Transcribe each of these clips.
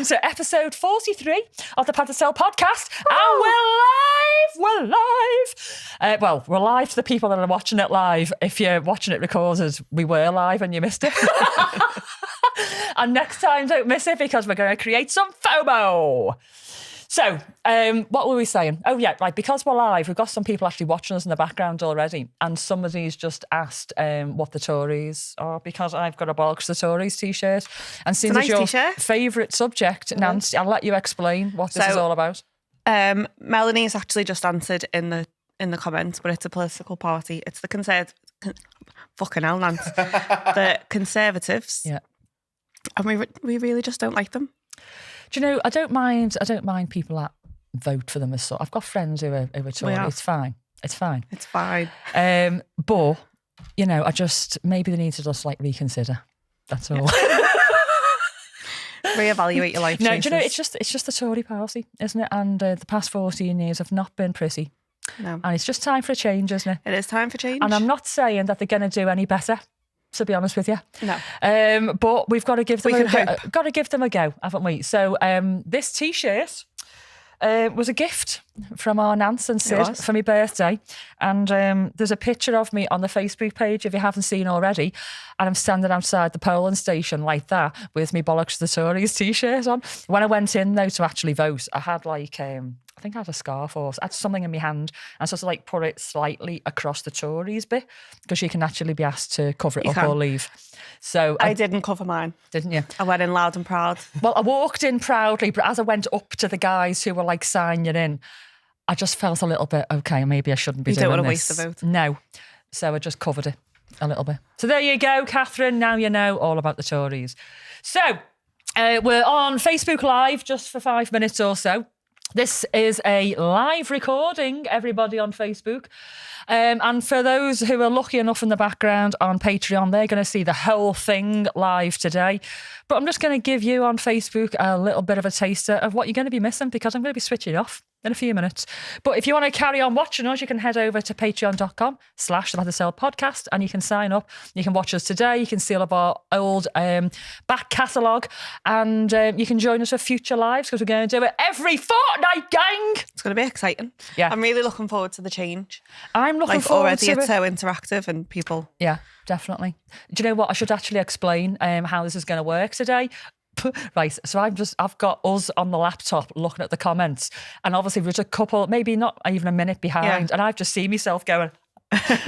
to episode 43 of the Pad to Sell podcast. And we're live. We're live to the people that are watching it live. If you're watching it recorded, we were live and you missed it. And next time, don't miss it because we're going to create some FOMO. So, what were we saying? Oh, yeah, right, because we're live, we've got some people actually watching us in the background already, and somebody's just asked what the Tories are, because I've got a Bollocks the Tories T-shirt. And seeing as your favourite subject, Nancy, I'll let you explain what this is all about. Melanie's actually just answered in the comments, but it's a political party. It's the fucking hell, Nancy. The Conservatives. Yeah. And we really just don't like them. Do you know, I don't mind people that vote for them as sort. I've got friends who are Tory. It's fine. It's fine. But, you know, maybe they need to just like reconsider. That's all. Reevaluate your life. No, choices. do you know, it's just the Tory party, isn't it? And the past 14 years have not been pretty. No. And it's just time for a change, isn't it? It is time for change. And I'm not saying that they're going to do any better, to be honest with you. No. But we've got to give them a go, haven't we? So this T-shirt was a gift from our Nance and Sid for my birthday. And there's a picture of me on the Facebook page, if you haven't seen already. And I'm standing outside the polling station like that with me Bollocks the Tories T-shirt on. When I went in, though, to actually vote, I had like... I think I had a scarf or I had something in my hand and sort of like put it slightly across the Tories bit because you can actually be asked to cover it up or leave. So I didn't cover mine. Didn't you? I went in loud and proud. Well, I walked in proudly, but as I went up to the guys who were like signing in, I just felt a little bit, okay, maybe I shouldn't be doing this. You don't want to waste the vote. No. So I just covered it a little bit. So there you go, Catherine. Now you know all about the Tories. So we're on Facebook Live just for 5 minutes or so. This is a live recording, everybody on Facebook. And for those who are lucky enough in the background on Patreon, they're going to see the whole thing live today. But I'm just going to give you on Facebook a little bit of a taster of what you're going to be missing because I'm going to be switching off in a few minutes. But if you want to carry on watching us, you can head over to patreon.com/the podcast and you can sign up. You can watch us today. You can see all of our old back catalogue and you can join us for future lives because we're going to do it every fortnight, gang. It's going to be exciting. Yeah. I'm really looking forward to the change. I'm looking forward to it. It's so interactive and people... Yeah, definitely. Do you know what? I should actually explain how this is going to work today. Right, so I've got us on the laptop looking at the comments and obviously we're just a couple, maybe not even a minute behind and I've just seen myself going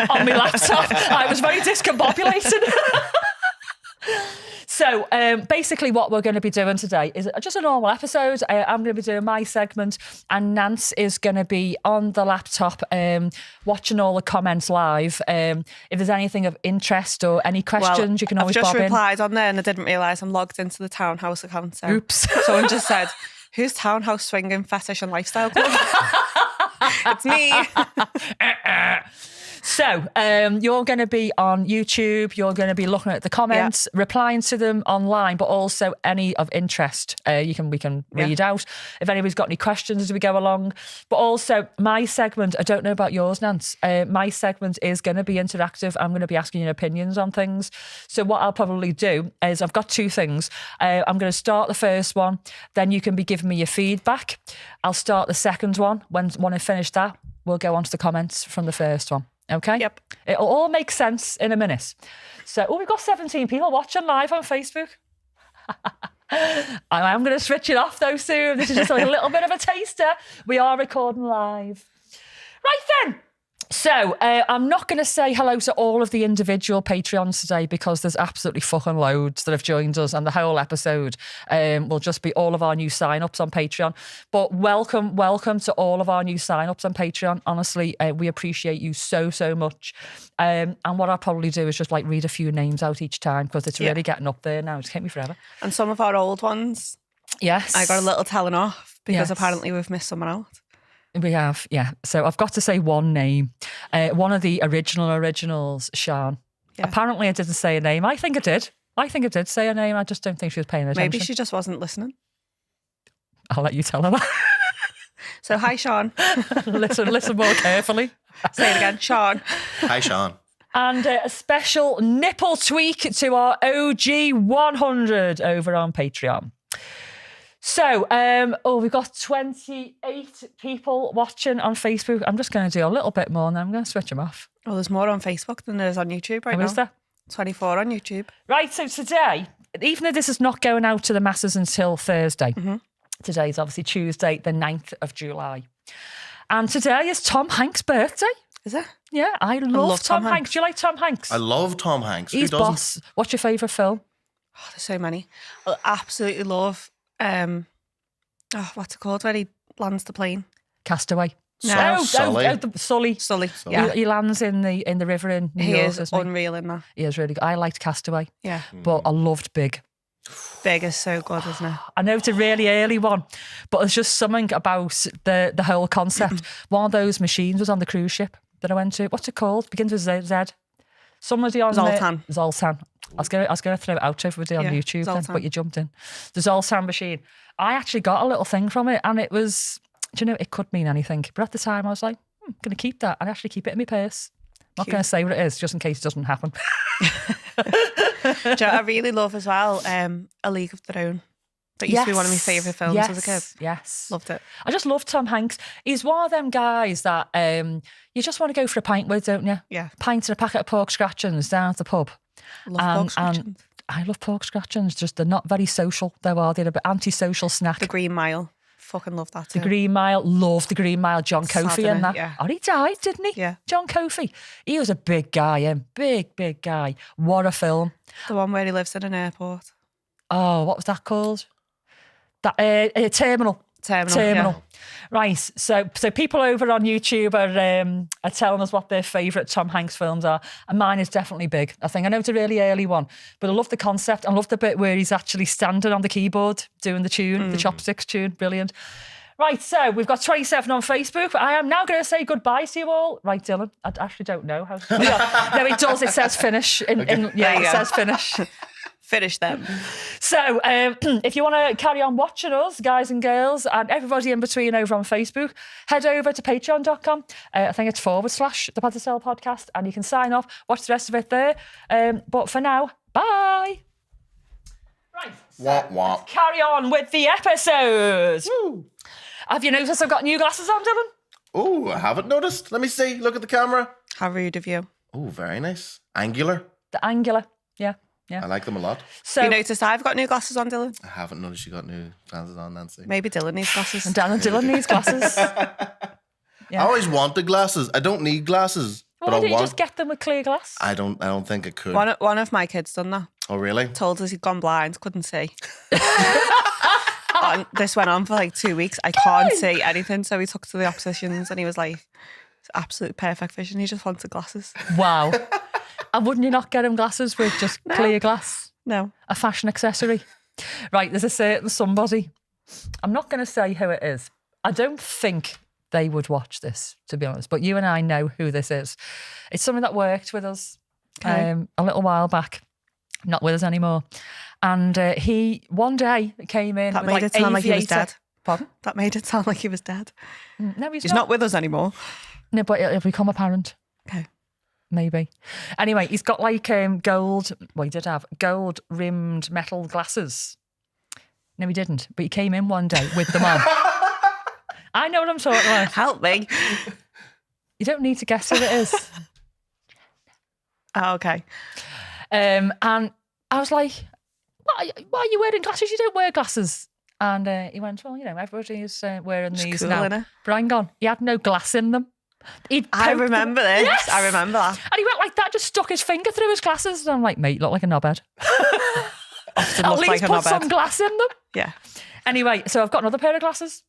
on my laptop. I was very discombobulated. So basically what we're going to be doing today is just a normal episode. I'm going to be doing my segment and Nance is going to be on the laptop watching all the comments live. If there's anything of interest or any questions, you can always bob in. I've just replied on there and I didn't realise I'm logged into the Townhouse account. So oops. Someone just said, who's Townhouse Swinging Fetish and Lifestyle Club? It's me. So you're going to be on YouTube, you're going to be looking at the comments, replying to them online, but also any of interest we can read out. If anybody's got any questions as we go along. But also my segment, I don't know about yours, Nance, my segment is going to be interactive. I'm going to be asking your opinions on things. So what I'll probably do is I've got two things. I'm going to start the first one, then you can be giving me your feedback. I'll start the second one. When I finish that, we'll go on to the comments from the first one. Okay? Yep. It'll all make sense in a minute. So, we've got 17 people watching live on Facebook. I'm going to switch it off though soon. This is just like a little bit of a taster. We are recording live. Right then. So, I'm not going to say hello to all of the individual Patreons today because there's absolutely fucking loads that have joined us and the whole episode will just be all of our new sign-ups on Patreon. But welcome to all of our new sign-ups on Patreon. Honestly, we appreciate you so, so much. And what I'll probably do is just like read a few names out each time because it's really getting up there now. It's taken me forever. And some of our old ones. Yes. I got a little telling off because apparently we've missed someone out. We have, yeah. So I've got to say one name. One of the originals, Sean. Yeah. Apparently I didn't say a name. I think I did say a name. I just don't think she was paying attention. Maybe she just wasn't listening. I'll let you tell her that. So, hi, Sean. listen more carefully. Say it again, Sean. Hi, Sean. And a special nipple tweak to our OG 100 over on Patreon. So, we've got 28 people watching on Facebook. I'm just going to do a little bit more and then I'm going to switch them off. Well, there's more on Facebook than there is on YouTube right How now. is there? 24 on YouTube. Right, so today, even though this is not going out to the masses until Thursday, today's obviously Tuesday, the 9th of July. And today is Tom Hanks' birthday. Is it? Yeah, I love Tom Hanks. Do you like Tom Hanks? I love Tom Hanks. He's Who doesn't? boss. What's your favourite film? Oh, there's so many. I absolutely love, what's it called, where he lands the plane? Castaway. No. Sully. Sully. Yeah. He lands in the river in New He York, is isn't he? unreal in that. He is really good. I liked Castaway, Yeah. but I loved Big. Big is so good, isn't it? I know it's a really early one, but there's just something about the whole concept. One of those machines was on the cruise ship that I went to. What's it called? Begins with Z. Somebody on Zoltan. Zoltan. I was going to throw it out to everybody on Yeah, YouTube, then, Zoltan. but you jumped in. The Zoltan machine. I actually got a little thing from it, and it was, do you know, it could mean anything. But at the time, I was like, I'm going to keep that. I'd actually keep it in my purse. I'm not going to say what it is, just in case it doesn't happen. Do you know, I really love as well A League of Their Own. That used to be one of my favourite films as a kid. Yes. Loved it. I just love Tom Hanks. He's one of them guys that you just want to go for a pint with, don't you? Yeah. Pint and a packet of pork scratchings down at the pub. Love pork scratchings. I love pork scratchings. Just they're not very social, though, are they? They're a bit anti-social snack. The Green Mile. Fucking love that too. The Green Mile, love the Green Mile. John Sad, Kofi innit? and that. Yeah. Oh, he died, didn't he? Yeah. John Kofi. He was a big guy, big guy. What a film. The one where he lives in an airport. Oh, what was that called? That Terminal. Yeah. Right. So people over on YouTube are telling us what their favourite Tom Hanks films are, and mine is definitely Big. I know it's a really early one, but I love the concept. I love the bit where he's actually standing on the keyboard doing the tune, the chopsticks tune. Brilliant. Right, so we've got 27 on Facebook. I am now going to say goodbye to you all. Right, Dylan, I actually don't know how. No, it does. It says finish. It says finish. Finish them. So if you want to carry on watching us, guys and girls, and everybody in between over on Facebook, head over to patreon.com. I think it's / the Pad to Sell podcast, and you can sign up, watch the rest of it there. But for now, bye. Right. Let's carry on with the episode. Woo. Have you noticed I've got new glasses on, Dylan? Oh, I haven't noticed. Let me see. Look at the camera. How rude of you. Oh, very nice. Angular. The angular, yeah. I like them a lot. So You noticed I've got new glasses on, Dylan? I haven't noticed you got new glasses on, Nancy. Maybe Dylan needs glasses. and Dylan needs glasses. I always wanted glasses. I don't need glasses. Why but don't I you want. just get them with clear glass? I don't think I could. One of my kids done that. Oh, really? Told us he'd gone blind, couldn't see. And this went on for like 2 weeks. I can't see anything. So he took to the opticians and he was like, it's absolute perfect vision. He just wanted glasses. Wow. And wouldn't you not get him glasses with just clear glass? No. A fashion accessory. Right, there's a certain somebody. I'm not going to say who it is. I don't think they would watch this, to be honest. But you and I know who this is. It's someone that worked with us a little while back. Not with us anymore. And he, one day, came in That with made it sound like he was dead. Pardon? That made it sound like he was dead. No, he's He's not with us anymore. No, but it'll become apparent. Okay. Maybe. Anyway, he's got like gold, well, he did have gold rimmed metal glasses. No, he didn't, but he came in one day with them on. I know what I'm talking about. Help me. You don't need to guess who it is. Oh, okay. And I was like, why are you wearing glasses? You don't wear glasses. And he went, well, everybody's wearing these cool, now. innit? But hang on, he had no glass in them. I remember this. Yes! I remember that. And he went like that, just stuck his finger through his glasses. And I'm like, mate, you look like a knobhead. Often At looked least like a put knobhead. some glass in them. Yeah. Anyway, so I've got another pair of glasses.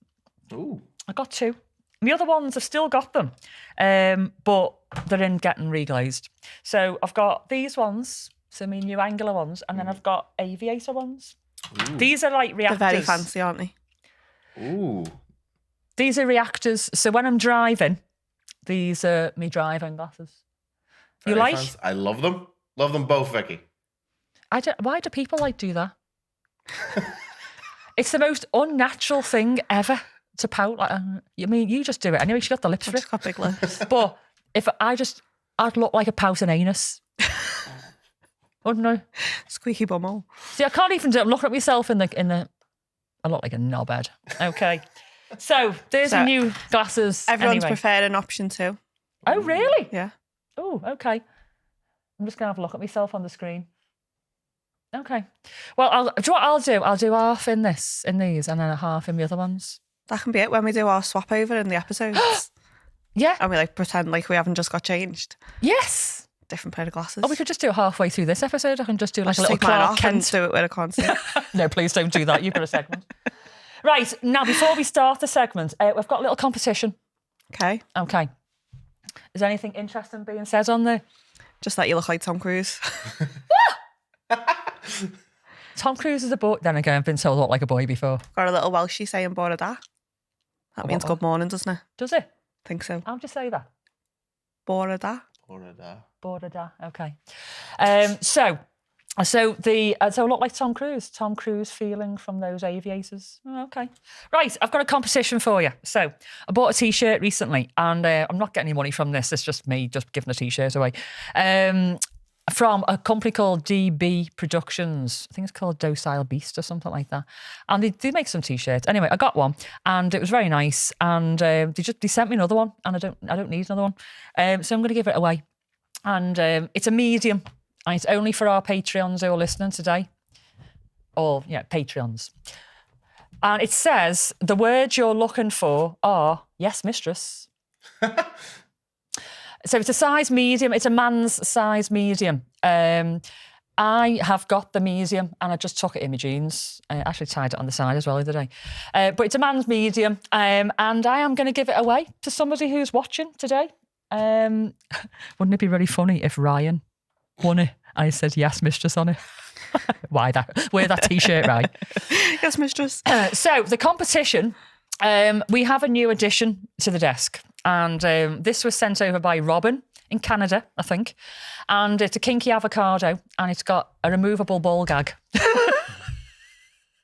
Ooh. I got two. The other ones, I've still got them, but they're in getting reglazed. So I've got these ones, so my new angular ones, and then I've got aviator ones. Ooh. These are like reactors. They're very fancy, aren't they? Ooh. These are reactors. So when I'm driving, these are me driving glasses. You Very like? fancy. I love them. Love them both, Vicky. Why do people like do that? It's the most unnatural thing ever to pout. Like, you just do it anyway. She got the lips I've for it. just got big lips. But if I'd look like a pouting anus. Wouldn't I? Squeaky bumhole. See, I can't even look at myself in the I look like a knobhead. Okay. So there's the new glasses. Everyone's anyway. preferring option 2. Oh, really? Yeah. Oh, okay. I'm just going to have a look at myself on the screen. Okay. Well, do you know what I'll do? I'll do half in these, and then a half in the other ones. That can be it when we do our swap over in the episodes. Yeah. And we like pretend like we haven't just got changed. Yes. Different pair of glasses. Oh, we could just do it halfway through this episode. I can just do like Let's a little take mine Clark off and Kent. do it with a constant. No, please don't do that. You've got a segment. Right, now before we start the segment, we've got a little competition. Okay. Okay. Is there anything interesting being said on there? Just that you look like Tom Cruise. Tom Cruise is a boy. Then again, I've been told I look like a boy before. Got a little Welshie saying Bore da. That means good morning, doesn't it? Does it? Think so. How'd you say that? Bore da. Border. Okay. So I look like Tom Cruise. Tom Cruise feeling from those aviators. Oh, okay. Right, I've got a competition for you. So I bought a T-shirt recently, and I'm not getting any money from this. It's just me just giving a T-shirt away. From a company called DB Productions. I think it's called Docile Beast or something like that. And they do make some T-shirts. Anyway, I got one, and it was very nice. And they sent me another one, and I don't need another one. So I'm going to give it away. And it's a medium, and it's only for our Patreons who are listening today. Or, yeah, Patreons. And it says, the words you're looking for are, yes, mistress. So it's a size medium. It's a man's size medium. I have got the medium, and I just took it in my jeans. I actually tied it on the side as well the other day. But it's a man's medium, and I am going to give it away to somebody who's watching today. Wouldn't it be really funny if Ryan won it? I said, yes, mistress on it. Why that? Wear that T-shirt, right? Yes, mistress. So the competition, we have a new addition to the desk. And this was sent over by Robin in Canada, I think. And it's a Kinky Avocado, and it's got a removable ball gag.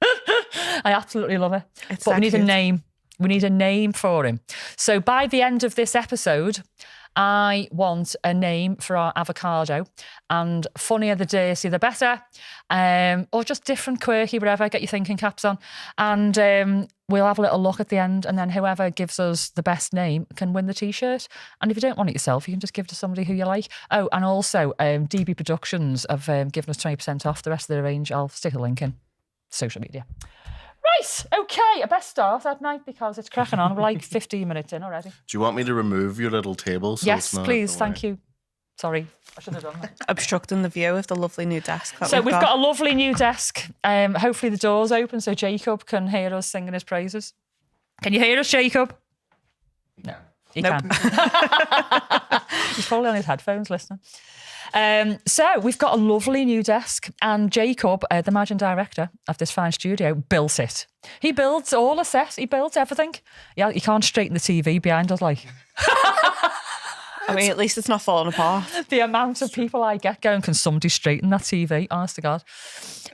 I absolutely love it. But we need a name. We need a name for him. So by the end of this episode, I want a name for our avocado, and funnier the dirtier the better, or just different, quirky, whatever, get your thinking caps on. And we'll have a little look at the end, and then whoever gives us the best name can win the T-shirt. And if you don't want it yourself, you can just give it to somebody who you like. Oh, and also DB Productions have given us 20% off the rest of the range. I'll stick a link in social media. Right, okay, I best start, hadn't I? Because it's cracking on. We're like 15 minutes in already. Do you want me to remove your little table? So Yes, it's not please, thank you. Sorry, I should have done that. Obstructing the view of the lovely new desk. So we've got a lovely new desk. Hopefully the door's open so Jacob can hear us singing his praises. Can you hear us, Jacob? No, he can. He's probably on his headphones listening. So we've got a lovely new desk, and Jacob, the managing director of this fine studio, built it. He builds all the set. He built everything. Yeah, you can't straighten the TV behind us, like. I mean, at least it's not falling apart. The amount of people I get going, can somebody straighten that TV? Honest to God.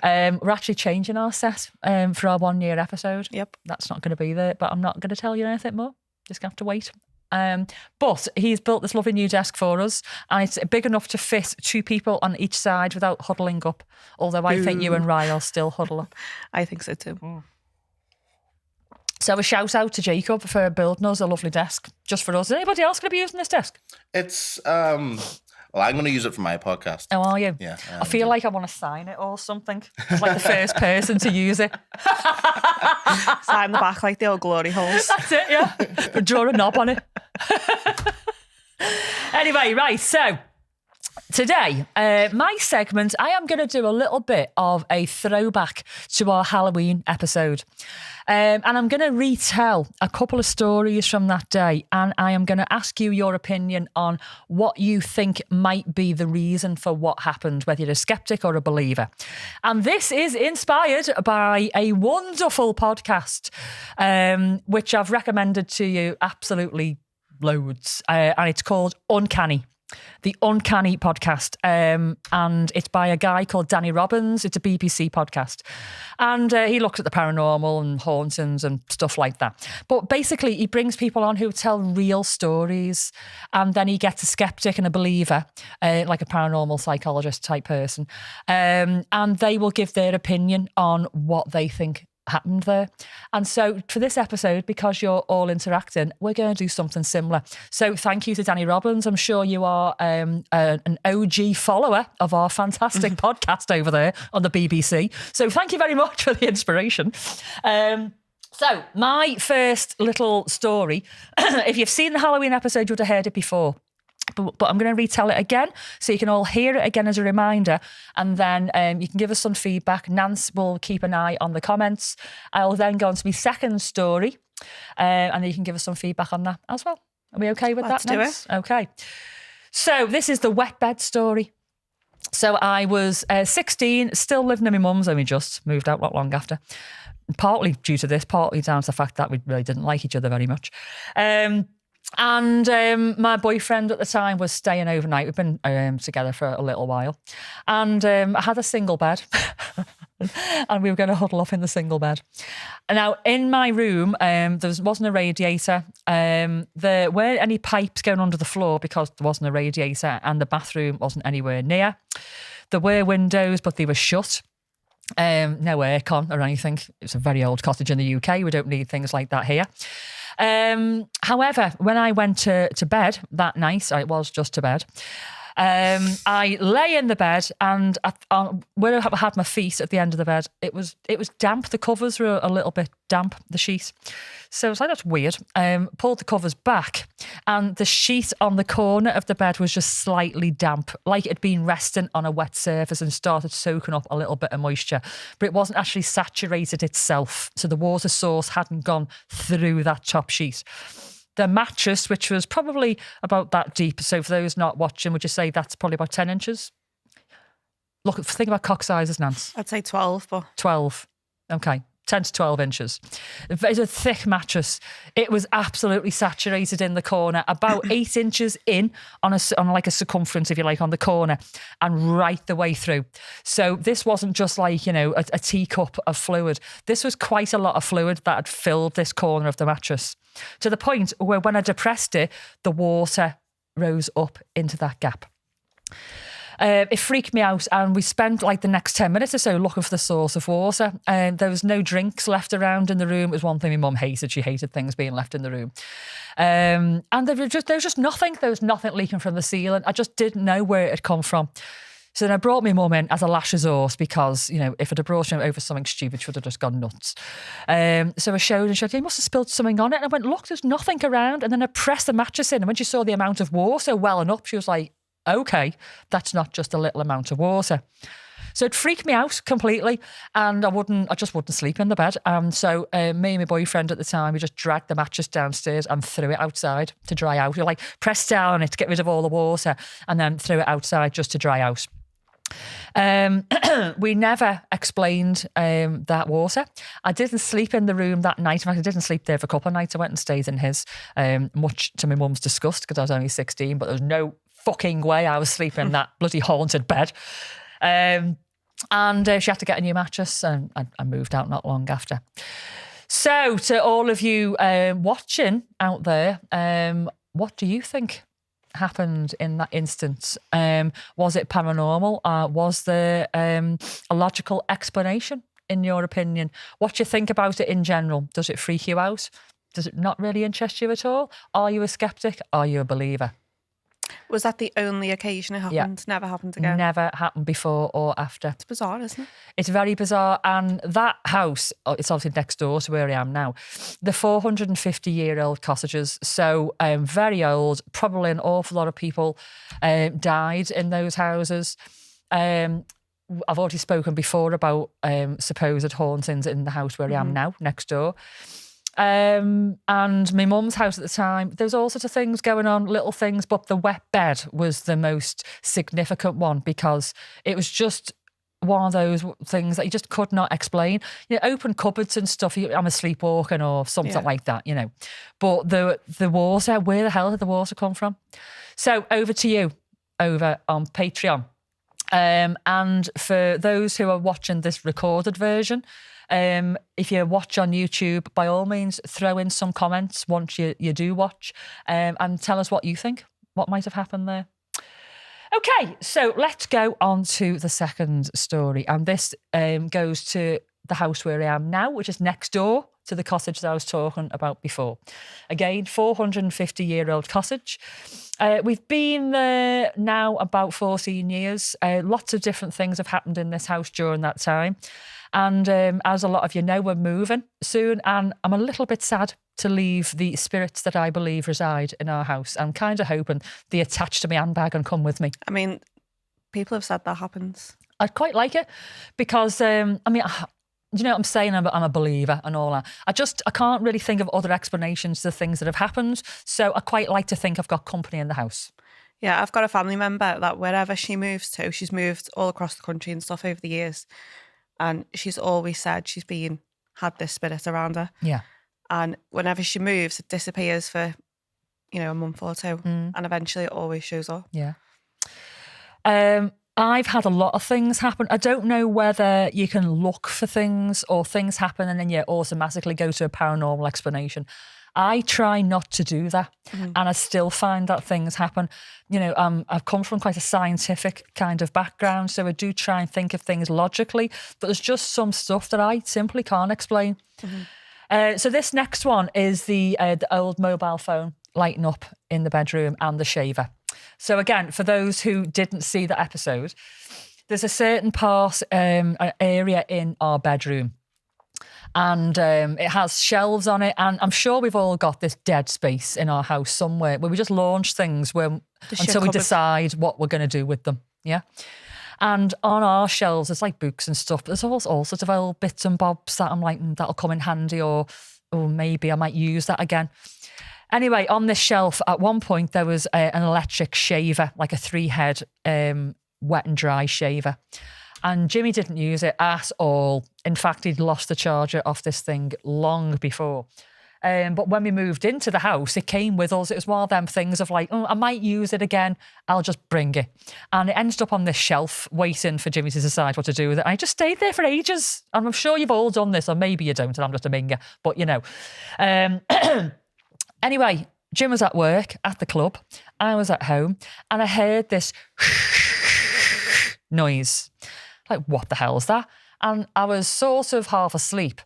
We're actually changing our set for our 1 year episode. Yep. That's not going to be there, but I'm not going to tell you anything more. Just going to have to wait. But he's built this lovely new desk for us, and it's big enough to fit 2 people on each side without huddling up. Although I think you and Ryan will still huddle up. I think so too. So a shout out to Jacob for building us a lovely desk just for us. Is anybody else going to be using this desk? It's well, I'm going to use it for my podcast. Oh, are you? Yeah. I feel like I want to sign it or something. It's like the first person to use it. Sign the back like the old glory holes. That's it, yeah. But draw a knob on it. Anyway, right, so today, my segment, I am going to do a little bit of a throwback to our Halloween episode. And I'm going to retell a couple of stories from that day, and I am going to ask you your opinion on what you think might be the reason for what happened, whether you're a skeptic or a believer. And this is inspired by a wonderful podcast, which I've recommended to you absolutely loads, and it's called Uncanny. The Uncanny podcast, and it's by a guy called Danny Robbins. It's a BBC podcast, and he looks at the paranormal and hauntings and stuff like that. But basically, he brings people on who tell real stories, and then he gets a skeptic and a believer, like a paranormal psychologist type person, and they will give their opinion on what they think happened there. And so for this episode, because you're all interacting, we're going to do something similar. So thank you to Danny Robbins. I'm sure you are an OG follower of our fantastic podcast over there on the BBC. So thank you very much for the inspiration. So my first little story, if you've seen the Halloween episode, you would have heard it before. But I'm going to retell it again so you can all hear it again as a reminder. And then you can give us some feedback. Nance will keep an eye on the comments. I'll then go on to my second story and then you can give us some feedback on that as well. Are we okay with that, Nance? Okay. So this is the wet bed story. So I was 16, still living in my mum's, only just moved out not long after. Partly due to this, partly down to the fact that we really didn't like each other very much. And my boyfriend at the time was staying overnight. We've been together for a little while. And I had a single bed. And we were going to huddle up in the single bed. And now, in my room, there wasn't a radiator. There weren't any pipes going under the floor because there wasn't a radiator. And the bathroom wasn't anywhere near. There were windows, but they were shut. No aircon or anything. It's a very old cottage in the UK. We don't need things like that here. However, when I went to bed that night, it was just to bed, I lay in the bed and where I had my feet at the end of the bed, it was damp. The covers were a little bit damp, the sheet. So I was like, that's weird. Pulled the covers back and the sheet on the corner of the bed was just slightly damp, like it had been resting on a wet surface and started soaking up a little bit of moisture, but it wasn't actually saturated itself. So the water source hadn't gone through that top sheet. The mattress, which was probably about that deep. So for those not watching, would you say that's probably about 10 inches? Look, think about cock sizes, Nance. I'd say 12, but 12. Okay. 10 to 12 inches. It's a thick mattress. It was absolutely saturated in the corner, about 8 inches in on like a circumference, if you like, on the corner and right the way through. So this wasn't just like, a teacup of fluid. This was quite a lot of fluid that had filled this corner of the mattress to the point where when I depressed it, the water rose up into that gap. It freaked me out and we spent like the next 10 minutes or so looking for the source of water. There was no drinks left around in the room. It was one thing my mum hated. She hated things being left in the room. And there was just nothing. There was nothing leaking from the ceiling. I just didn't know where it had come from. So then I brought my mum in as a last resort because, if I'd have brought her over something stupid, she would have just gone nuts. So I showed her and she said, you must have spilled something on it. And I went, look, there's nothing around. And then I pressed the mattress in and when she saw the amount of water welling up, she was like, okay, that's not just a little amount of water. So it freaked me out completely and I just wouldn't sleep in the bed. So me and my boyfriend at the time, we just dragged the mattress downstairs and threw it outside to dry out. We like pressed down on it to get rid of all the water and then threw it outside just to dry out. We never explained that water. I didn't sleep in the room that night. In fact, I didn't sleep there for a couple of nights. I went and stayed in his, much to my mum's disgust because I was only 16, but there was no fucking way I was sleeping in that bloody haunted bed. And she had to get a new mattress and I moved out not long after. So to all of you watching out there, what do you think happened in that instance? Was it paranormal? Was there a logical explanation in your opinion? What do you think about it in general? Does it freak you out? Does it not really interest you at all? Are you a skeptic? Are you a believer? Was that the only occasion it happened? Yeah. Never happened again? Never happened before or after. It's bizarre, isn't it? It's very bizarre. And that house, it's obviously next door to where I am now, the 450-year-old cottages, so very old, probably an awful lot of people died in those houses. I've already spoken before about supposed hauntings in the house where I am now, next door. And my mum's house at the time, there was all sorts of things going on, little things, but the wet bed was the most significant one because it was just one of those things that you just could not explain. Open cupboards and stuff, I'm sleepwalking or something like that, But the water, where the hell did the water come from? So over to you, over on Patreon. And for those who are watching this recorded version, if you watch on YouTube, by all means, throw in some comments once you do watch and tell us what you think, what might have happened there. Okay, so let's go on to the second story. And this goes to the house where I am now, which is next door to the cottage that I was talking about before. Again, 450-year-old cottage. We've been there now about 14 years. Lots of different things have happened in this house during that time. And as a lot of you know, we're moving soon, and I'm a little bit sad to leave the spirits that I believe reside in our house. I'm kind of hoping they attach to my handbag and come with me. I mean, people have said that happens. I'd quite like it because, you know what I'm saying? I'm a believer and all that. I can't really think of other explanations to the things that have happened. So I quite like to think I've got company in the house. Yeah, I've got a family member that wherever she moves to, she's moved all across the country and stuff over the years. And she's always said she's had this spirit around her. Yeah. And whenever she moves, it disappears for, a month or two. And eventually it always shows up. Yeah. I've had a lot of things happen. I don't know whether you can look for things or things happen and then you automatically go to a paranormal explanation. I try not to do that. And I still find that things happen. I've come from quite a scientific kind of background, so I do try and think of things logically, but there's just some stuff that I simply can't explain. So this next one is the old mobile phone lighting up in the bedroom and the shaver. So again, for those who didn't see the episode, there's a certain part, area in our bedroom, and it has shelves on it. And I'm sure we've all got this dead space in our house somewhere where we just launch things until we decide what we're going to do with them. Yeah. And on our shelves, there's like books and stuff, but there's all sorts of old bits and bobs that I'm like, that'll come in handy, or maybe I might use that again. Anyway, on this shelf, at one point, there was an electric shaver, like a 3-head wet and dry shaver. And Jimmy didn't use it at all. In fact, he'd lost the charger off this thing long before. But when we moved into the house, it came with us. It was one of them things of like, I might use it again. I'll just bring it. And it ended up on this shelf waiting for Jimmy to decide what to do with it. And I just stayed there for ages. And I'm sure you've all done this, or maybe you don't, and I'm just a minger. But, Anyway, Jim was at work, at the club. I was at home. And I heard this noise. Like, what the hell is that? And I was sort of half asleep.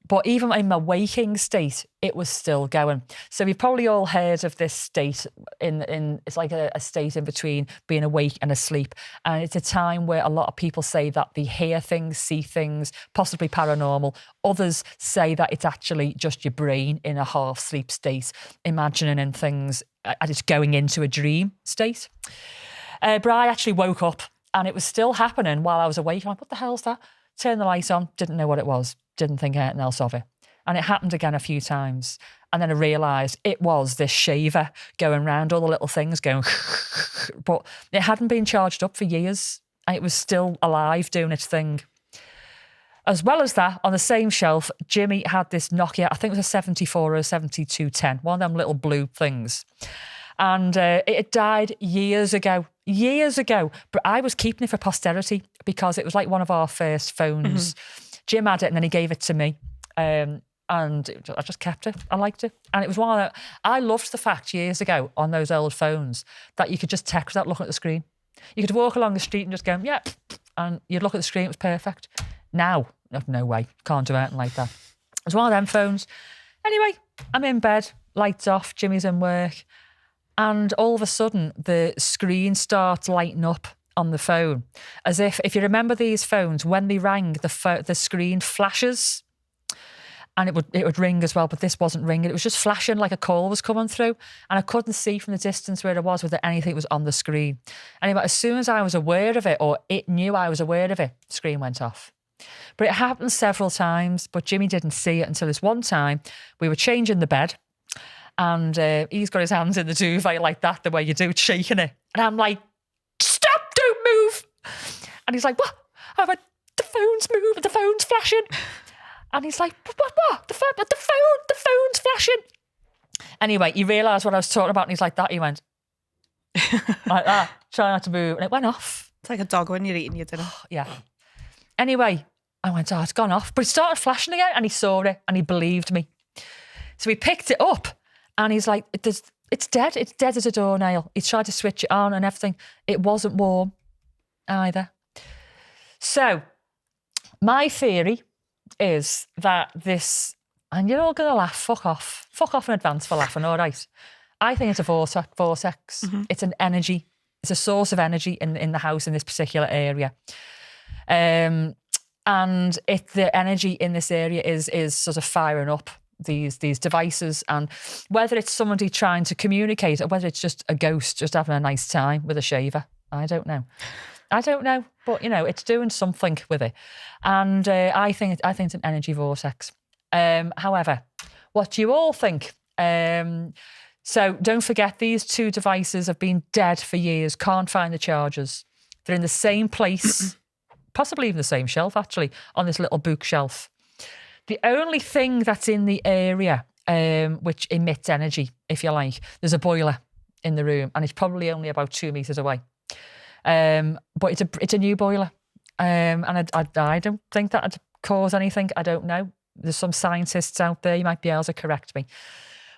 But even in my waking state, it was still going. So you've probably all heard of this state it's like a state in between being awake and asleep. And it's a time where a lot of people say that they hear things, see things, possibly paranormal. Others say that it's actually just your brain in a half sleep state, imagining in things as it's going into a dream state. But I actually woke up and it was still happening while I was awake. I'm like, what the hell's that? Turned the light on, didn't know what it was. Didn't think anything else of it. And it happened again a few times. And then I realised it was this shaver going round all the little things going, but it hadn't been charged up for years. And it was still alive doing its thing. As well as that, on the same shelf, Jimmy had this Nokia, I think it was a 74 or a 7210, one of them little blue things. And it had died years ago. But I was keeping it for posterity because it was like one of our first phones. Jim had it and then he gave it to me. And I just kept it. I liked it. And it was one of the, I loved the fact years ago on those old phones that you could just text without looking at the screen. You could walk along the street and just go, yeah. And you'd look at the screen, it was perfect. Now, no way. Can't do anything like that. It was one of them phones. Anyway, I'm in bed, lights off, Jimmy's in work. And all of a sudden, the screen starts lighting up on the phone. As if you remember these phones, when they rang, the screen flashes. And it would ring as well, but this wasn't ringing. It was just flashing like a call was coming through. And I couldn't see from the distance where it was whether anything was on the screen. Anyway, as soon as I was aware of it, or it knew I was aware of it, the screen went off. But it happened several times, but Jimmy didn't see it until this one time. We were changing the bed. And he's got his hands in the duvet like that, the way you do, shaking it. And I'm like, stop, don't move. And he's like, what? I went, the phone's moving, the phone's flashing. And he's like, what? The phone's flashing. Anyway, he realised what I was talking about and he's like that. He went, like that, trying not to move. And it went off. It's like a dog when you're eating your dinner. Yeah. Anyway, I went, it's gone off. But it started flashing again and he saw it and he believed me. So he picked it up. And he's like, it's dead. It's dead as a doornail. He tried to switch it on and everything. It wasn't warm either. So my theory is that this, and you're all going to laugh, fuck off in advance for laughing, all right? I think it's a vortex. It's an energy. It's a source of energy in the house in this particular area. And the energy in this area is sort of firing up these devices, and whether it's somebody trying to communicate or whether it's just a ghost just having a nice time with a shaver, I don't know, but it's doing something with it, and I think it's an energy vortex. However, what do you all think? So don't forget, these two devices have been dead for years, can't find the chargers. They're in the same place, possibly even the same shelf actually, on this little bookshelf. The only thing that's in the area which emits energy, if you like, there's a boiler in the room, and it's probably only about 2 meters away. But it's a new boiler, and I don't think that'd cause anything. I don't know. There's some scientists out there, you might be able to correct me.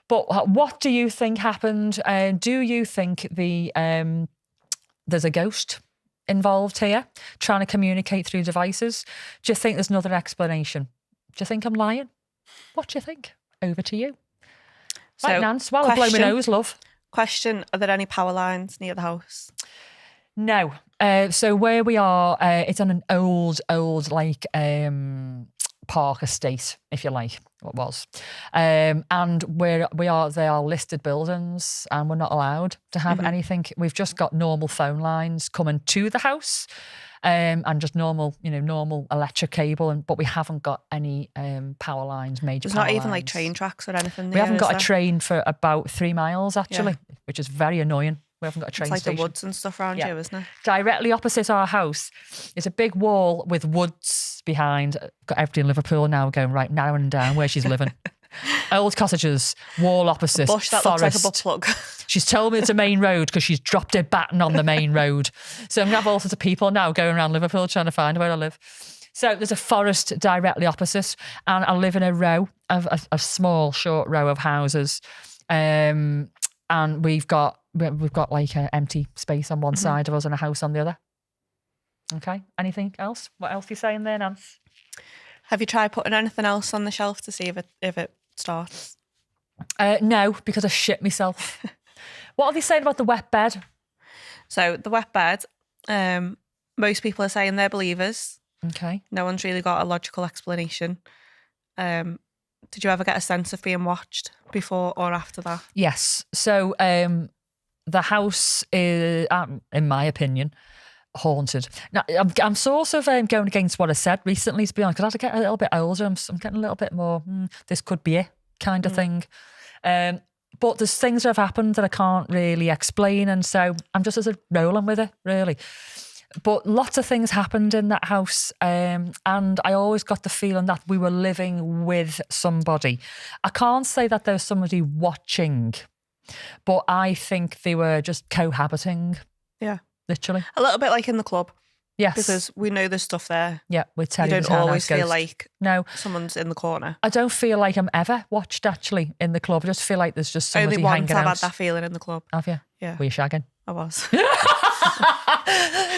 But what do you think happened? Do you think there's a ghost involved here, trying to communicate through devices? Do you think there's another explanation? Do you think I'm lying? What do you think? Over to you. So, right, Nance, while I blow my nose, love. Question, are there any power lines near the house? No. So where we are, it's on an old, like, park estate, if you like, what was. And where we are, they are listed buildings, and we're not allowed to have anything. We've just got normal phone lines coming to the house. And just normal electric cable, but we haven't got any power lines, major There's power not even lines. like train tracks or anything there, We haven't got there? a train for about 3 miles, actually, which is very annoying. We haven't got a train It's like station. the woods and stuff around you, isn't it? Directly opposite our house is a big wall with woods behind. Got everybody in Liverpool now going right narrowing down where she's living. Old cottages, wall opposite, Bush that forest. looks like a butt plug. She's told me it's a main road because she's dropped her baton on the main road. So I'm going to have all sorts of people now going around Liverpool trying to find where I live. So there's a forest directly opposite, and I live in a row of a small, short row of houses. And we've got like an empty space on one side of us and a house on the other. Okay. Anything else? What else are you saying there, Nance? Have you tried putting anything else on the shelf to see if it starts? No, because I shit myself. What are they saying about the wet bed? So the wet bed, most people are saying they're believers. Okay. No one's really got a logical explanation. Did you ever get a sense of being watched before or after that? Yes. So the house is, in my opinion, haunted. Now, I'm sort of going against what I said recently, to be honest, because as I get a little bit older, I'm getting a little bit more, this could be it kind of thing. But there's things that have happened that I can't really explain, and so I'm just sort of rolling with it, really. But lots of things happened in that house, and I always got the feeling that we were living with somebody. I can't say that there was somebody watching, but I think they were just cohabiting. Yeah. Literally. A little bit like in the club. Yes. Because we know there's stuff there. Yeah, we're telling you you. don't always feel like no, someone's in the corner. I don't feel like I'm ever watched actually in the club. I just feel like there's just somebody Only once hanging I've out. had that feeling in the club. Have you? Yeah. Were you shagging? I was.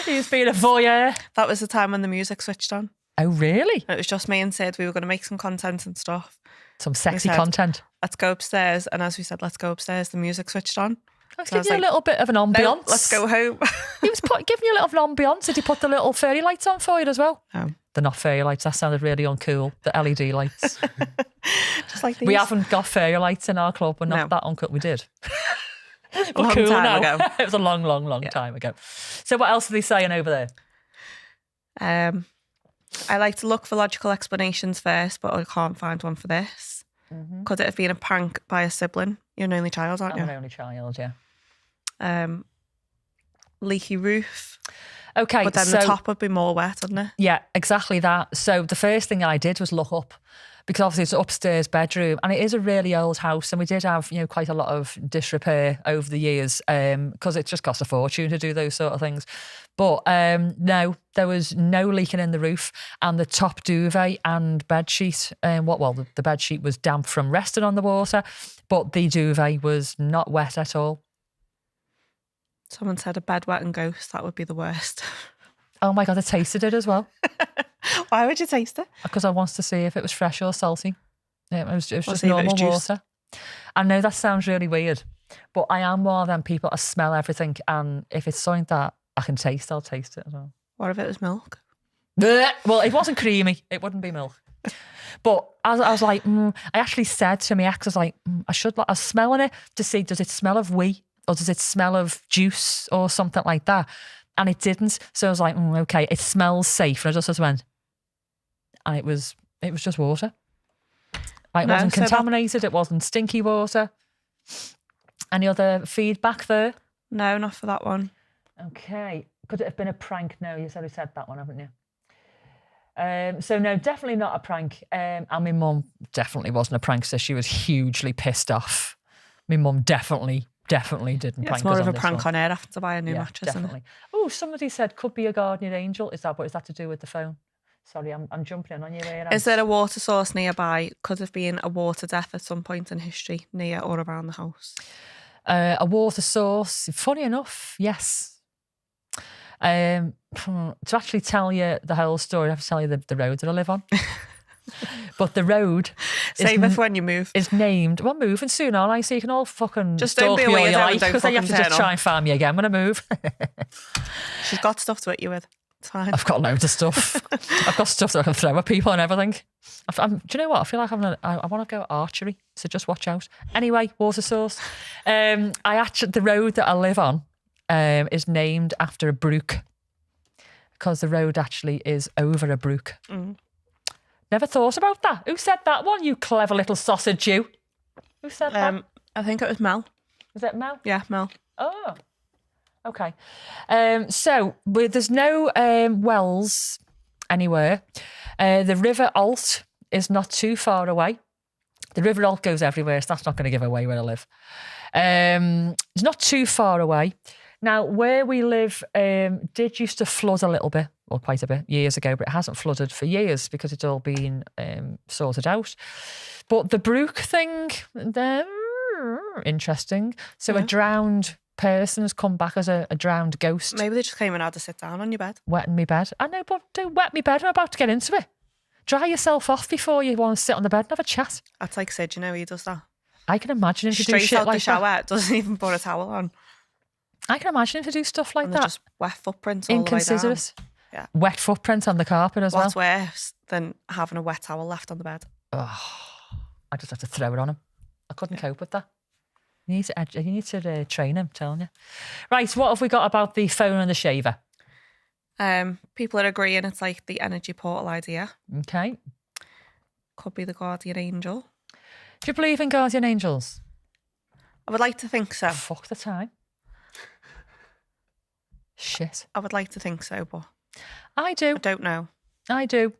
He's been a voyeur. That was the time when the music switched on. Oh, really? It was just me and Sid. We were going to make some content and stuff. Some sexy said, content. Let's go upstairs. And as we said, let's go upstairs, the music switched on. I was giving you a little bit of an ambience. No, let's go home. He was giving you a little of an ambience. Did he put the little fairy lights on for you as well? Oh. They're not fairy lights. That sounded really uncool. The LED lights. Just like these. We haven't got fairy lights in our club. We're not No. that uncool. We did. A We're long cool time now. ago. It was a long time ago. So what else are they saying over there? I like to look for logical explanations first, but I can't find one for this. Could it have been a prank by a sibling? You're an only child, aren't I'm you? an only child, yeah. Leaky roof. Okay, But then so the top would be more wet, wouldn't it? yeah, exactly that. So the first thing I did was look up, because obviously it's an upstairs bedroom, and it is a really old house, and we did have quite a lot of disrepair over the years, because it just costs a fortune to do those sort of things. But no, there was no leaking in the roof, and the top duvet and bed sheet. The bed sheet was damp from resting on the water, but the duvet was not wet at all. Someone said a bed wet and ghost. That would be the worst. Oh my God, I tasted it as well. Why would you taste it? Because I wanted to see if it was fresh or salty. It was just see if it was normal juice. water. I know that sounds really weird, but I am one of them people that smell everything, and if it's something that I can taste, I'll taste it as well. What if it was milk? Well, it wasn't creamy. It wouldn't be milk. But I was like, I actually said to my ex, I was like, I was smelling it to see, does it smell of wheat or does it smell of juice or something like that? And it didn't. So I was like, okay, it smells safe. And I just went, and it was just water. Like, it wasn't contaminated. It wasn't stinky water. Any other feedback there? No, not for that one. Okay. Could it have been a prank? No, you said that one, haven't you? So no, definitely not a prank. And my mum definitely wasn't a prankster. She was hugely pissed off. My mum definitely didn't prank us. It's more of on a this prank one. on her having to buy a new mattress. Definitely. Oh, somebody said could be a guardian angel. Is that to do with the phone? Sorry, I'm jumping in on you here. Is there a water source nearby? Could have been a water death at some point in history, near or around the house. A water source. Funny enough, yes. To actually tell you the whole story, I have to tell you the road that I live on. But the road Save it for when you move. is named. Well, I'm moving soon, aren't I? So you can all fucking just stalk don't be me all weird you and like, don't because then you have to fucking just turn try and find me again when I move. She's got stuff to hit you with. It's fine. I've got loads of stuff. I've got stuff that I can throw at people and everything. Do you know what? I feel like I want to go archery, so just watch out. Anyway, water source. The road that I live on is named after a brook, because the road actually is over a brook. Never thought about that. Who said that one, you clever little sausage, you? Who said that? I think it was Mel. Was it Mel? Yeah, Mel. Oh, okay. So there's no wells anywhere. The River Alt is not too far away. The River Alt goes everywhere, so that's not going to give away where I live. It's not too far away. Now, where we live did used to flood a little bit, well, quite a bit, years ago, but it hasn't flooded for years because it's all been sorted out. But the brook thing, interesting. So a drowned person has come back as a drowned ghost. Maybe they just came and had to sit down on your bed. Wetting me bed. I know, but don't wet me bed. I'm about to get into it. Dry yourself off before you want to sit on the bed and have a chat. That's like Sid, you know, he does that. I can imagine him to do Straight shit out like the shower, that. doesn't even put a towel on. I can imagine him to do stuff like And that. just wet footprints all the way down. Inconsiderate. Yeah. Wet footprint on the carpet as What's well. worse than having a wet towel left on the bed? Oh, I just had to throw it on him. I couldn't cope with that. You need to train him, telling you. Right, what have we got about the phone and the shaver? People are agreeing it's like the energy portal idea. Okay. Could be the guardian angel. Do you believe in guardian angels? I would like to think so. Fuck the time. Shit. I would like to think so, but I do. I don't know. I do.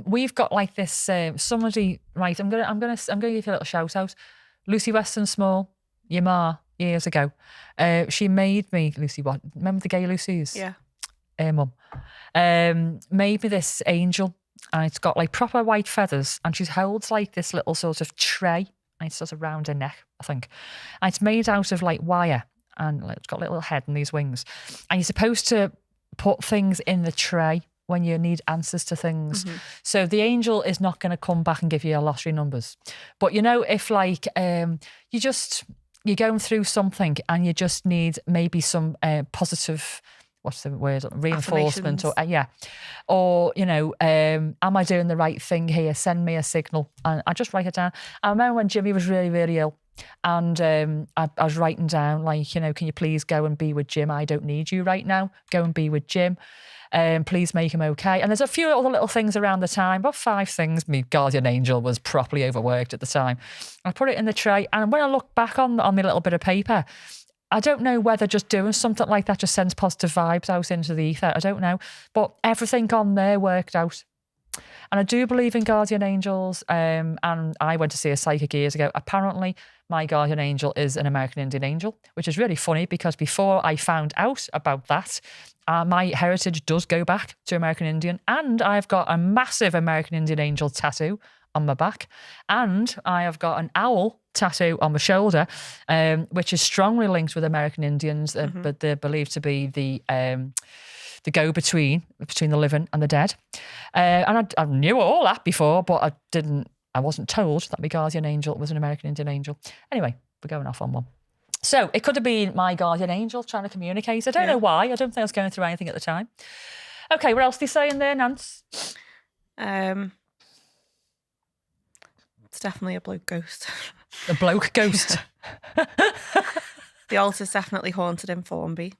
We've got like this somebody. Right, I'm gonna give you a little shout out. Lucy Weston Small, your ma, years ago. She made me Lucy. What? Remember the gay Lucy's? Yeah. Mum. Made me this angel, and it's got like proper white feathers, and she holds like this little sort of tray, and it's sort of around her neck, I think. And it's made out of like wire, and like, it's got a little head and these wings, and you're supposed to put things in the tray when you need answers to things. Mm-hmm. So the angel is not going to come back and give you your lottery numbers. But you know, if like you're going through something and you just need maybe some positive, what's the word, reinforcement, or or you know, am I doing the right thing here? Send me a signal, and I just write it down. I remember when Jimmy was really, really ill, and I was writing down like, you know, can you please go and be with Jim? I don't need you right now. Go and be with Jim. Please make him okay. And there's a few other little things around the time, about 5 things. My guardian angel was properly overworked at the time. I put it in the tray, and when I look back on my little bit of paper, I don't know whether just doing something like that just sends positive vibes out into the ether. I don't know. But everything on there worked out. And I do believe in guardian angels. And I went to see a psychic years ago. Apparently, my guardian angel is an American Indian angel, which is really funny because before I found out about that, my heritage does go back to American Indian. And I've got a massive American Indian angel tattoo on my back. And I have got an owl tattoo on my shoulder, which is strongly linked with American Indians, but they're believed to be the the go-between between the living and the dead. And I knew all that before, but I wasn't told that my guardian angel was an American Indian angel. Anyway, we're going off on one. So it could have been my guardian angel trying to communicate. I don't know why. I don't think I was going through anything at the time. Okay, what else do you say in there, Nance? It's definitely a bloke ghost. A bloke ghost. The altar's definitely haunted in Formby.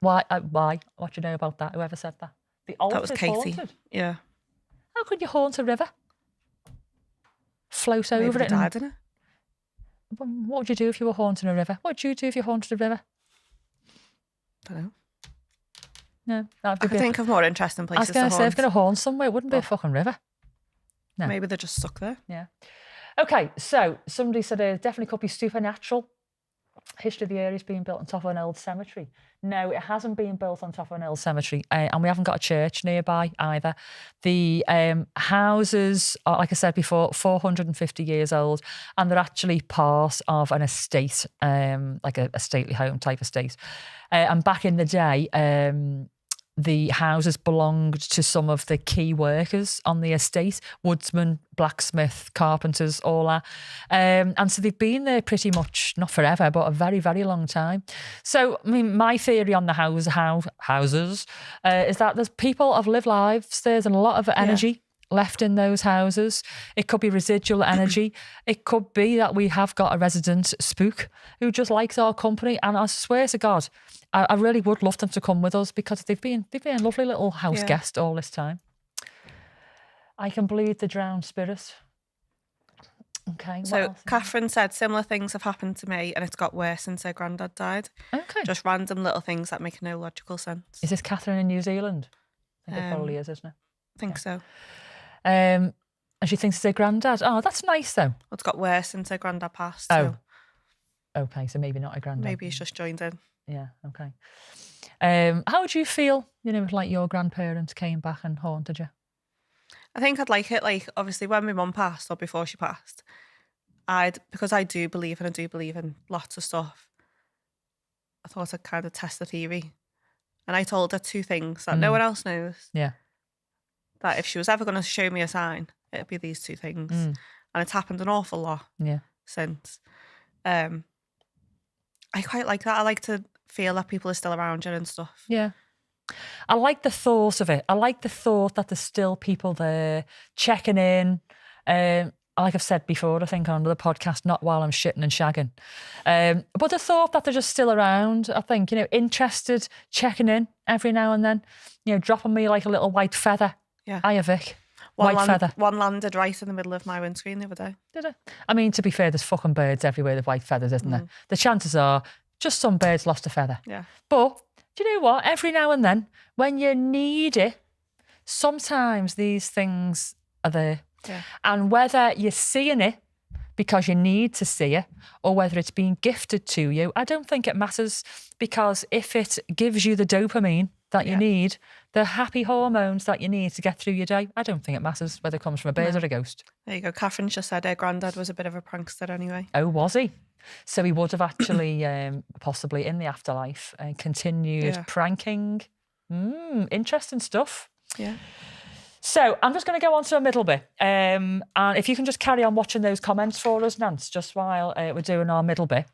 Why? What do you know about that? Whoever said that? The altar That was Katie. haunted? Yeah. How could you haunt a river? Float over Maybe it? they died in it. What would you do if you were haunting a river? What would you do if you haunted a river? Don't know. No, I could think of more interesting places to I was haunt. going to say, if you're going to haunt somewhere, it wouldn't be a fucking river. No. Maybe they're just stuck there. Yeah. Okay, so somebody said it definitely could be supernatural. History of the area's being built on top of an old cemetery. No, it hasn't been built on top of an old cemetery, and we haven't got a church nearby either. The houses are, like I said before, 450 years old, and they're actually part of an estate, like a stately home type estate. And back in the day, the houses belonged to some of the key workers on the estate, woodsmen, blacksmith, carpenters, all that. And so they've been there pretty much, not forever, but a very, very long time. So, I mean, my theory on the houses is that there's people have lived lives, there's a lot of energy left in those houses. It could be residual energy. It could be that we have got a resident spook who just likes our company. And I swear to God, I really would love them to come with us because they've been a lovely little house guest all this time. I can bleed the drowned spirit. Okay. So Catherine said similar things have happened to me and it's got worse since her granddad died. Okay. Just random little things that make no logical sense. Is this Catherine in New Zealand? I think it probably is, isn't it? I think so. And she thinks it's her granddad. Oh, that's nice though. It's got worse since her granddad passed. Oh. So okay, so maybe not a granddad. maybe he's just joined in. Yeah, okay. How would you feel, if like your grandparents came back and haunted you? I think I'd like it, like, obviously when my mum passed or before she passed, because I do believe in lots of stuff, I thought I'd kind of test the theory. And I told her two things that no one else knows. Yeah. That if she was ever going to show me a sign, it'd be these two things. And it's happened an awful lot since. I quite like that. I like to feel that people are still around you and stuff. Yeah. I like the thought of it. I like the thought that there's still people there checking in. Like I've said before, I think on the podcast, not while I'm shitting and shagging. But the thought that they're just still around, I think, interested, checking in every now and then, dropping me like a little white feather. Yeah. Hiya, Vic. White feather. One landed right in the middle of my windscreen the other day. Did it? I mean, to be fair, there's fucking birds everywhere with white feathers, isn't there? The chances are just some birds lost a feather. Yeah. But do you know what? Every now and then, when you need it, sometimes these things are there. Yeah. And whether you're seeing it because you need to see it or whether it's being gifted to you, I don't think it matters, because if it gives you the dopamine that you need, the happy hormones that you need to get through your day, I don't think it matters whether it comes from a bird or a ghost. There you go. Catherine just said her granddad was a bit of a prankster anyway. Oh, was he? So he would have actually, possibly in the afterlife, continued pranking. Interesting stuff. Yeah. So I'm just going to go on to a middle bit. And if you can just carry on watching those comments for us, Nance, just while we're doing our middle bit.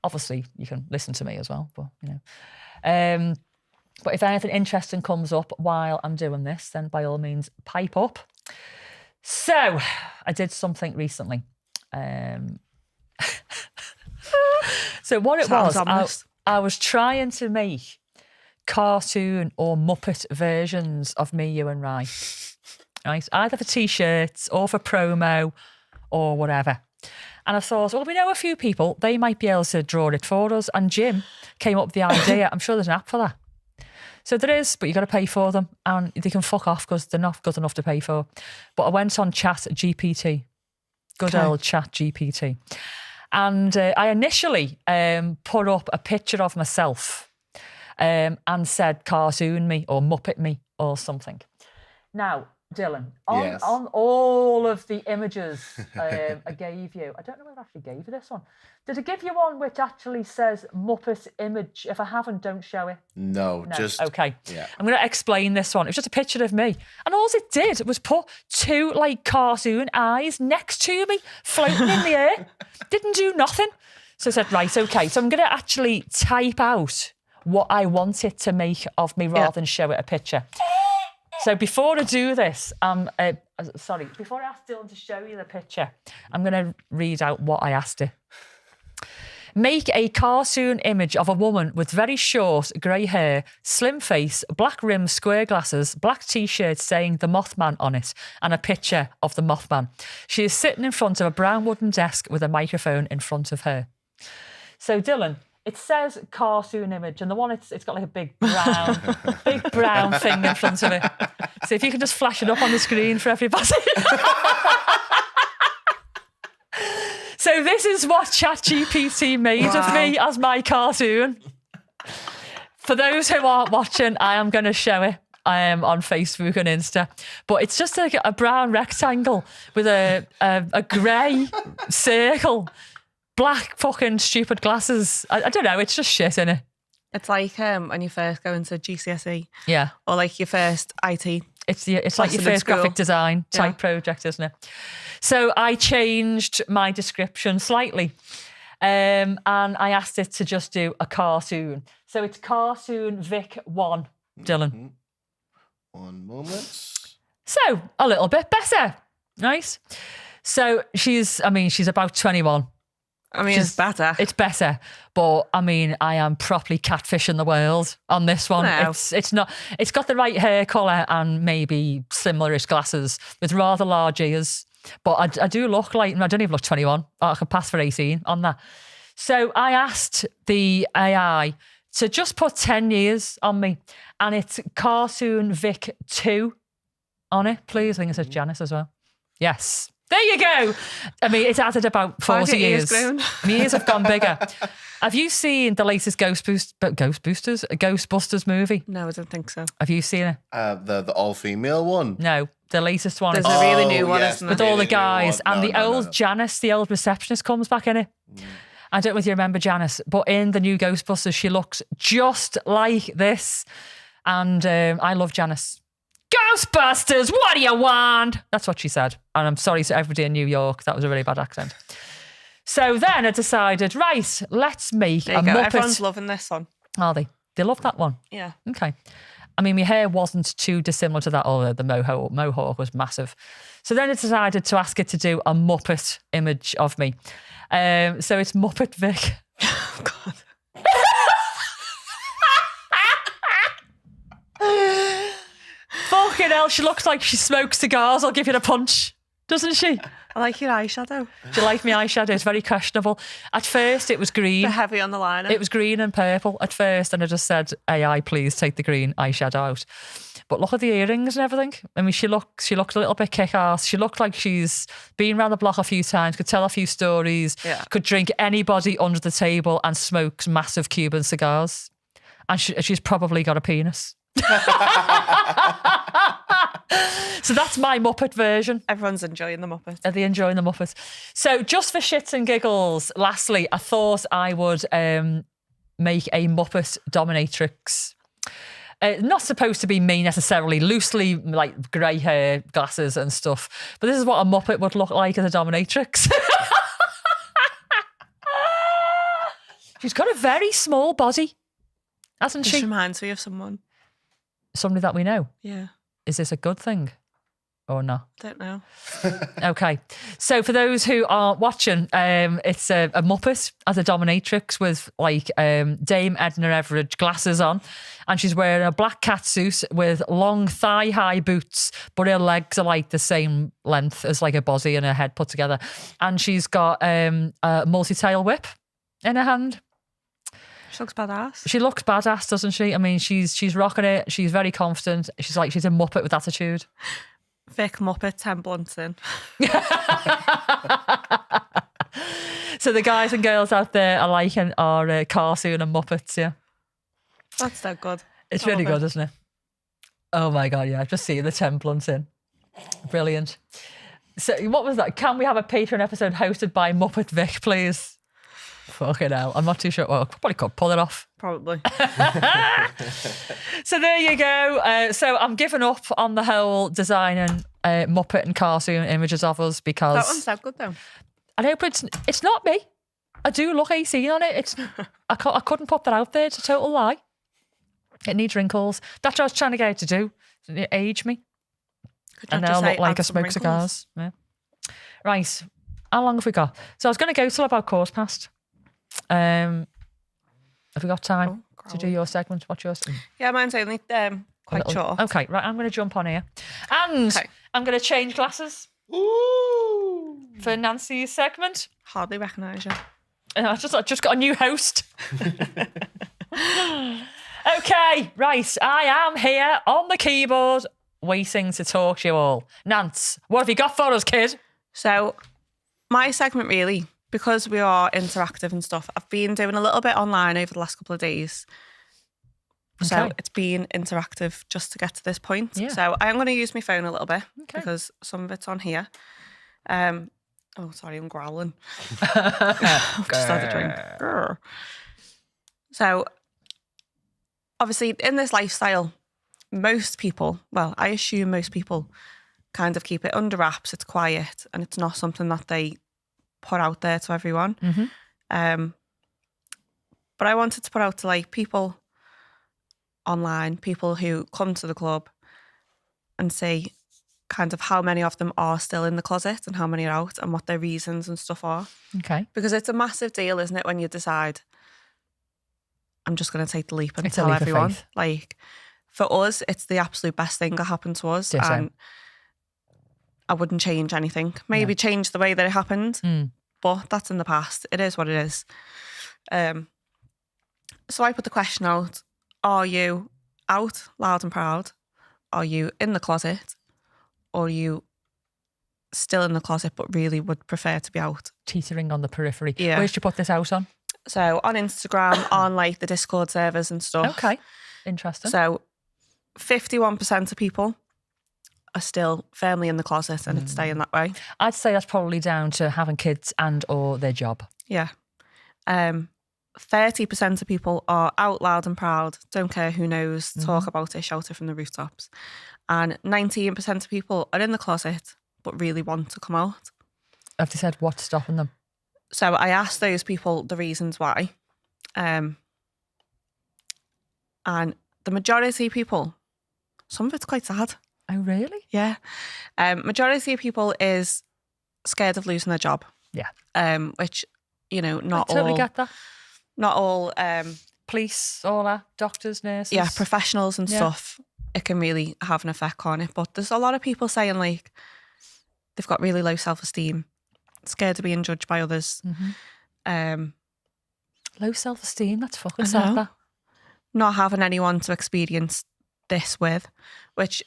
Obviously, you can listen to me as well, but, but if anything interesting comes up while I'm doing this, then by all means, pipe up. So I did something recently. So what it was, I was trying to make cartoon or Muppet versions of me, you and Rai. Right? Either for T-shirts or for promo or whatever. And I thought, well, we know a few people, they might be able to draw it for us. And Jim came up with the idea. I'm sure there's an app for that. So there is, but you've got to pay for them. And they can fuck off because they're not good enough to pay for. But I went on Chat GPT. Good old Chat GPT. And I initially put up a picture of myself and said cartoon me or Muppet me or something. Now, Dylan, Yes. on all of the images I gave you, I don't know if I actually gave you this one. Did it give you one which actually says Muppet image? If I haven't, don't show it. No, just... Okay. Yeah. I'm going to explain this one. It was just a picture of me. And all it did was put two, like, cartoon eyes next to me, floating in the air. Didn't do nothing. So I said, right, okay. So I'm going to actually type out what I want it to make of me rather than show it a picture. So before I do this, before I ask Dylan to show you the picture, I'm going to read out what I asked her. Make a cartoon image of a woman with very short grey hair, slim face, black rimmed square glasses, black t-shirt saying the Mothman on it, and a picture of the Mothman. She is sitting in front of a brown wooden desk with a microphone in front of her. So Dylan, it says cartoon image, and the one it's got like a big brown thing in front of it. So if you can just flash it up on the screen for everybody. So this is what ChatGPT made of me as my cartoon. For those who aren't watching, I am going to show it on Facebook and Insta. But it's just like a brown rectangle with a grey circle, black fucking stupid glasses. I don't know, it's just shit, innit? It's like when you first go into GCSE. Yeah. Or like your first IT. It's like your first graphic design type project, isn't it? So I changed my description slightly. And I asked it to just do a cartoon. So it's cartoon Vic 1, Dylan. Mm-hmm. One moment. So a little bit better. Nice. So she's about 21. I mean, it's better. It's better. But I mean, I am properly catfishing the world on this one. No. It's not, it's got the right hair colour and maybe similarish glasses with rather large ears. But I do look like, I don't even look 21. I could pass for 18 on that. So I asked the AI to just put 10 years on me, and it's cartoon Vic 2 on it, please. I think it says Janice as well. Yes. There you go. I mean, it's added about 40 years. My ears have gone bigger. Have you seen the latest Ghostbusters movie? No, I don't think so. Have you seen it? The all-female one? No, the latest one. There's a really new one, isn't with there? all the guys. And the old Janice, the old receptionist, comes back in it. I don't know if you remember Janice, but in the new Ghostbusters, she looks just like this. And I love Janice. Ghostbusters, what do you want? That's what she said. And I'm sorry to everybody in New York. That was a really bad accent. So then I decided, right, let's make a Muppet. Everyone's loving this one. Are they? They love that one? Yeah. Okay. I mean, my hair wasn't too dissimilar to that, although the mohawk was massive. So then I decided to ask it to do a Muppet image of me. So it's Muppet Vic. Oh, God. Fucking hell, she looks like she smokes cigars. I'll give you a punch. Doesn't she? I like your eyeshadow. Do you like my eyeshadow? It's very questionable. At first, it was green. They're heavy on the liner. It was green and purple at first, and I just said, AI, please take the green eyeshadow out. But look at the earrings and everything. I mean, she looked a little bit kick-ass. She looked like she's been around the block a few times, could tell a few stories, could drink anybody under the table and smokes massive Cuban cigars. And she's probably got a penis. So that's my Muppet version. Everyone's enjoying the Muppet. Are they enjoying the Muppet? So just for shits and giggles, lastly, I thought I would make a Muppet dominatrix. Not supposed to be me necessarily, loosely like grey hair, glasses and stuff. But this is what a Muppet would look like as a dominatrix. She's got a very small body, hasn't she? She reminds me of someone. Somebody that we know. Yeah. Is this a good thing or not? Don't know. Okay. So for those who aren't watching, it's a Muppet as a dominatrix with like Dame Edna Everage glasses on, and she's wearing a black catsuit with long thigh-high boots, but her legs are like the same length as like her body and her head put together. And she's got a multi-tail whip in her hand. She looks badass. She looks badass, doesn't she? I mean, she's rocking it. She's very confident. She's a Muppet with attitude. Vic Muppet, 10 blunts in. So the guys and girls out there are liking our cartoon and Muppets, yeah. That's so good. It's really good, isn't it? Oh my God, yeah. I've just seen the template in. Brilliant. So what was that? Can we have a Patreon episode hosted by Muppet Vic, please? Fucking hell. I'm not too sure. Well, I probably could pull it off. Probably. So there you go. So I'm giving up on the whole designing Muppet and cartoon images of us because... That one sounds good though. I know, but it's not me. I do look 18 on it. I couldn't put that out there. It's a total lie. It needs wrinkles. That's what I was trying to get it to do. Age me. And now I look like I smoke cigars. Yeah. Right. How long have we got? So I was going to go till about quarter past. Have we got time to do your segment? What's yours? Yeah, mine's only quite short. Okay, right. I'm going to jump on here. And I'm going to change glasses. Ooh. For Nancy's segment. Hardly recognise you. And I just got a new host. Okay, right. I am here on the keyboard waiting to talk to you all. Nance, what have you got for us, kid? So my segment really, because we are interactive and stuff, I've been doing a little bit online over the last couple of days. So Okay. it's been interactive just to get to this point. Yeah. So I am going to use my phone a little bit Okay. because some of it's on here. Oh, sorry, I'm growling. I've just had a drink. Grr. So obviously in this lifestyle, most people, well, I assume most people kind of keep it under wraps. It's quiet and it's not something that they put out there to everyone. Mm-hmm. But I wanted to put out to like people online, people who come to the club and see kind of how many of them are still in the closet and how many are out and what their reasons and stuff are. Okay. Because it's a massive deal, isn't it, when you decide, I'm just going to take the leap and It's a tell leap of everyone. faith. Like, for us, it's the absolute best thing that happened to us. Ditto. And I wouldn't change anything. Maybe change the way that it happened, but that's in the past. It is what it is. So I put the question out, are you out loud and proud? Are you in the closet? Or are you still in the closet but really would prefer to be out? Teetering on the periphery. Yeah. Where did you put this out on? So on Instagram, on like the Discord servers and stuff. Okay. Interesting. So 51% of people are still firmly in the closet and it's staying that way. I'd say that's probably down to having kids and or their job. Yeah. 30% of people are out loud and proud, don't care who knows, talk about it, shout it from the rooftops. And 19% of people are in the closet but really want to come out. Have they said what's stopping them? So I asked those people the reasons why. And the majority of people, some of it's quite sad. Oh, really? Yeah. Majority of people is scared of losing their job. Yeah. Which, you know, not I totally all, get that. not all, Police, all that, doctors, nurses. yeah, professionals and Yeah. stuff, it can really have an effect on it. But there's a lot of people saying like they've got really low self-esteem, scared of being judged by others. Low self-esteem, that's fucking I sad, know. that. Not having anyone to experience this with, which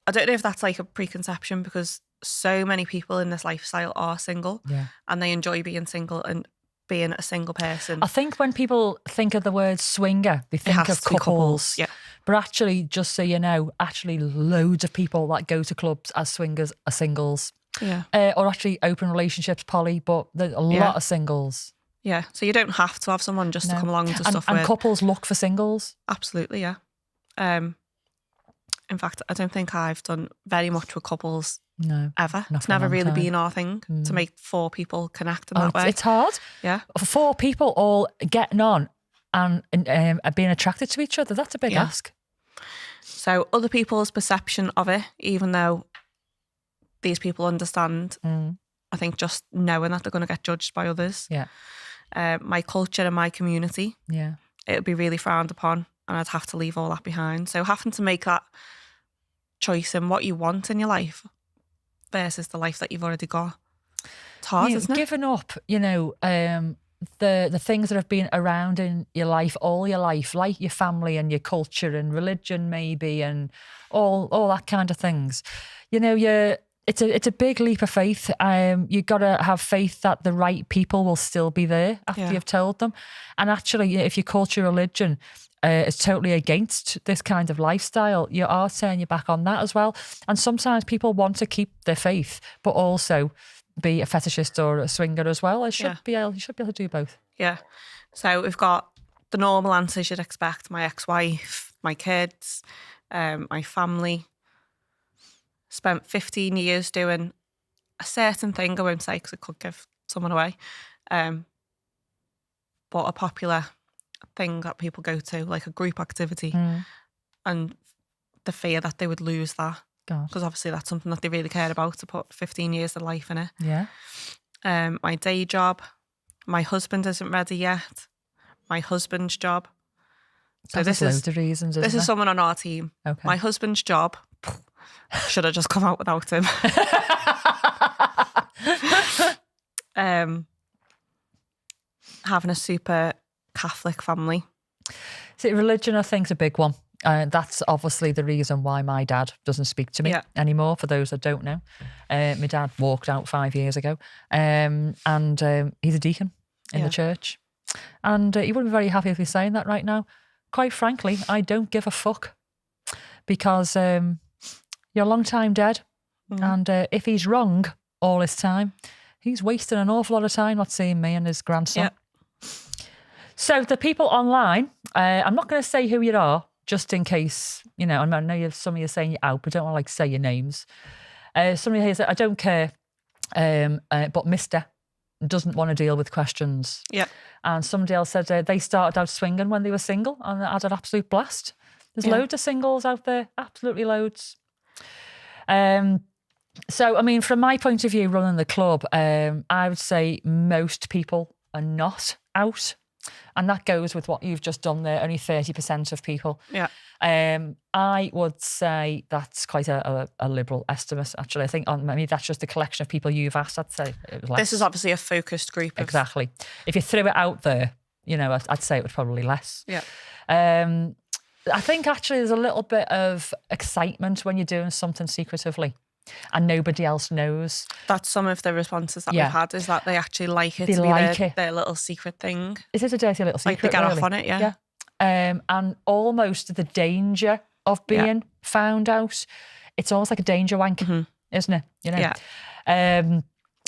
I don't know if that's like a preconception because so many people in this lifestyle are single Yeah. and they enjoy being single and being a single person. I think when people think of the word swinger, they think has of to be couples. Yeah. But actually, just so you know, actually loads of people that go to clubs as swingers are singles. Yeah. Or actually open relationships, poly, but there's a Yeah. lot of singles. Yeah. So you don't have to have someone just to No. come along to And, stuff and with. couples look for singles. Absolutely, yeah. In fact, I don't think I've done very much with couples No. ever. Not It's for a never long really time. been our thing to make 4 people connect in Oh, that way. it's hard. Yeah. For 4 people all getting on and being attracted to each other, that's a big Yeah. ask. So other people's perception of it, even though these people understand, I think just knowing that they're going to get judged by others. Yeah. My culture and my community, Yeah. it would be really frowned upon and I'd have to leave all that behind. So having to make that choice in what you want in your life versus the life that you've already got. It's hard, isn't it? Giving up, the things that have been around in your life all your life, like your family and your culture and religion maybe and all that kind of things. It's a big leap of faith. You got to have faith that the right people will still be there after Yeah. you've told them. And actually, if your culture, religion is totally against this kind of lifestyle, you are turning your back on that as well. And sometimes people want to keep their faith, but also be a fetishist or a swinger as well. You should be able to do both. Yeah. So we've got the normal answers you'd expect: my ex-wife, my kids, my family. Spent 15 years doing a certain thing, I won't say because it could give someone away, but a popular thing that people go to, like a group activity, and the fear that they would lose that, because obviously that's something that they really care about, to put 15 years of life in it. Yeah. My day job, my husband isn't ready yet, my husband's job. So this is loads of reasons. This is someone on our team. Okay. My husband's job should have just come out without him. Having a super Catholic family. See, religion, I think, is a big one. That's obviously the reason why my dad doesn't speak to me anymore, for those that don't know. My dad walked out 5 years ago, and he's a deacon in the church. And he wouldn't be very happy if he's saying that right now. Quite frankly, I don't give a fuck, because you're a long time dead. And if he's wrong all this time, he's wasting an awful lot of time not seeing me and his grandson. Yeah. So the people online, I'm not going to say who you are, just in case, I know some of you are saying you're out, but don't want to say your names. Somebody here said, I don't care, but Mr. doesn't want to deal with questions. Yeah. And somebody else said they started out swinging when they were single and had an absolute blast. There's loads of singles out there, absolutely loads. So, I mean, from my point of view, running the club, I would say most people are not out. And that goes with what you've just done there, only 30% of people. Yeah. I would say that's quite a liberal estimate, actually. I think maybe that's just a collection of people you've asked. I'd say it was less. This is obviously a focused group. Exactly. If you threw it out there, I'd say it was probably less. Yeah. I think actually there's a little bit of excitement when you're doing something secretively and nobody else knows. That's some of the responses that we've had, is that they actually like it they to like be their little secret thing. It is a dirty little secret, Like they get really. off on it, yeah. And almost the danger of being found out. It's almost like a danger wank, isn't it? Yeah.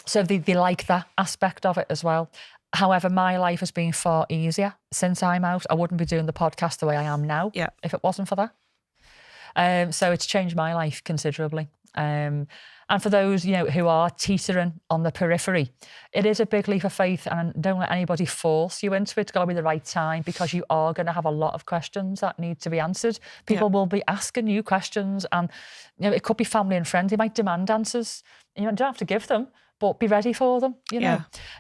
So they like that aspect of it as well. However, my life has been far easier since I'm out. I wouldn't be doing the podcast the way I am now if it wasn't for that. So it's changed my life considerably. And for those, who are teetering on the periphery, it is a big leap of faith, and don't let anybody force you into it. It's got to be the right time, because you are going to have a lot of questions that need to be answered. People will be asking you questions, and it could be family and friends. They might demand answers. You don't have to give them, but be ready for them.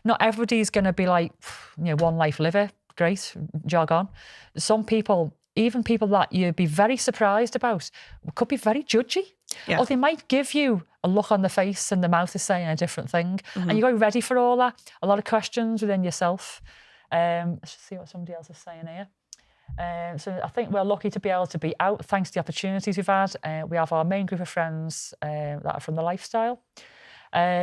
Not everybody's going to be like, one life, live it, great, jog on. Some people, even people that you'd be very surprised about, could be very judgy. Yeah. Or they might give you a look on the face and the mouth is saying a different thing. And you got to be ready for all that. A lot of questions within yourself. Let's see what somebody else is saying here. So I think we're lucky to be able to be out thanks to the opportunities we've had. We have our main group of friends that are from the lifestyle.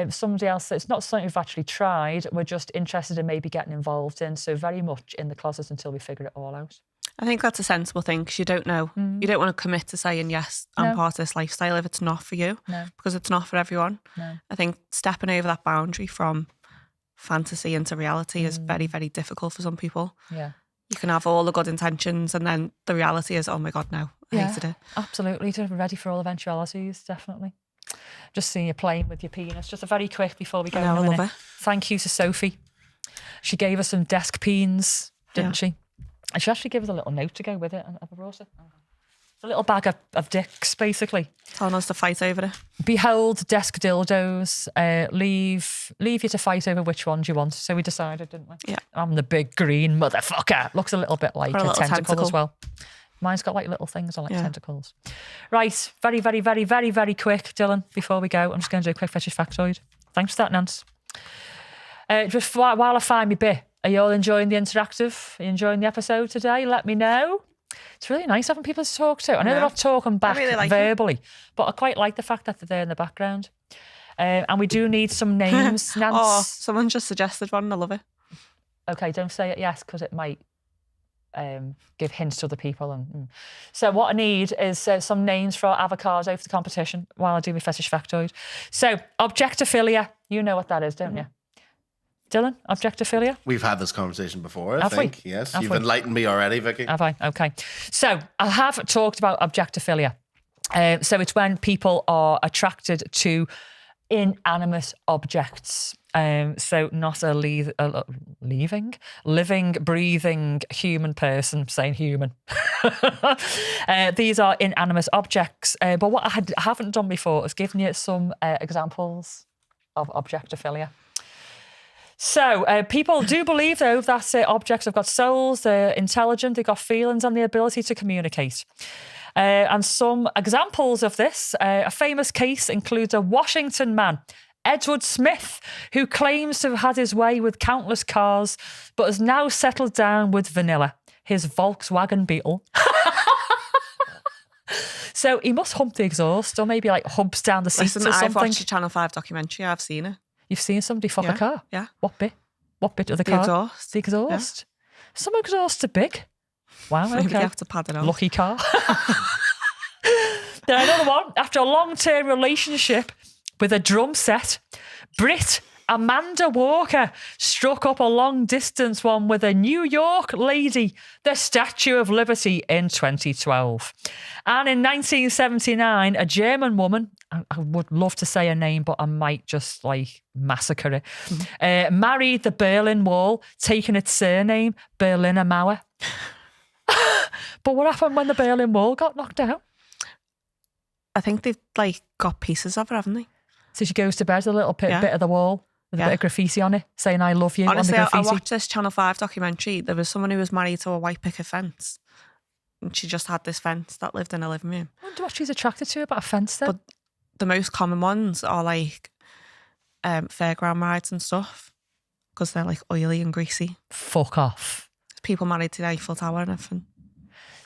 Somebody else said it's not something we've actually tried. We're just interested in maybe getting involved in. So very much in the closet until we figure it all out. I think that's a sensible thing, because you don't know. You don't want to commit to saying, yes, I'm part of this lifestyle if it's not for you, because it's not for everyone. I think stepping over that boundary from fantasy into reality is very, very difficult for some people. Yeah. You can have all the good intentions and then the reality is, oh my God, no, I hated it. Absolutely. To be ready for all eventualities, definitely. Just seeing you playing with your penis. Just a very quick before we go. I love it. Thank you to Sophie. She gave us some desk peens, didn't she? And she actually gave us a little note to go with it. And I brought it. It's a little bag of dicks, basically. Telling us to fight over it. Behold, desk dildos. Leave you to fight over which ones you want. So we decided, didn't we? Yeah. I'm the big green motherfucker. Looks a little bit like a tentacle as well. Mine's got like little things on, like tentacles. Right, very, very, very, very, very quick, Dylan, before we go. I'm just going to do a quick fetish factoid. Thanks for that, Nance. Just while I find my bit, are you all enjoying the interactive? Are you enjoying the episode today? Let me know. It's really nice having people to talk to. I know they're not talking back verbally, but I quite like the fact that they're there in the background. And we do need some names, Nance. Oh, someone just suggested one. I love it. Okay, don't say it yes, because it might give hints to other people. And so what I need is some names for Avocado for the competition while I do my fetish factoid. So Objectophilia, you know what that is, don't you? Dylan, Objectophilia? We've had this conversation before, I think. Yes. You've enlightened me already, Vicky. Have I? Okay. So I have talked about Objectophilia. So it's when people are attracted to inanimate objects. So not a living, breathing human person, saying human. These are inanimate objects. But what I haven't done before is given you some examples of Objectophilia. So people do believe, though, that objects have got souls, they're intelligent, they've got feelings and the ability to communicate. And some examples of this, a famous case includes a Washington man, Edward Smith, who claims to have had his way with countless cars, but has now settled down with Vanilla, his Volkswagen Beetle. So he must hump the exhaust, or maybe like humps down the seats or something. I've watched a Channel 5 documentary, I've seen it. You've seen somebody fuck a car? Yeah. What bit? What bit of the car? Exhaust. The exhaust. Yeah. Some exhausts are big. Wow, okay. Maybe you have to pad it on. Lucky car. Then another one. After a long-term relationship with a drum set, Brit Amanda Walker struck up a long-distance one with a New York lady, the Statue of Liberty, in 2012. And in 1979, a German woman, I would love to say her name, but I might just like massacre it, married the Berlin Wall, taking its surname, Berliner Mauer. But what happened when the Berlin Wall got knocked down? I think they've like got pieces of it, haven't they? So she goes to bed with a little bit of the wall with a bit of graffiti on it, saying "I love you." Honestly, on the I graffiti. watched this Channel 5 documentary. There was someone who was married to a white picket fence, and she just had this fence that lived in a living room. I wonder what she's attracted to about a fence then. But the most common ones are like fairground rides and stuff, because they're like oily and greasy. Fuck off. People married to the Eiffel Tower and everything.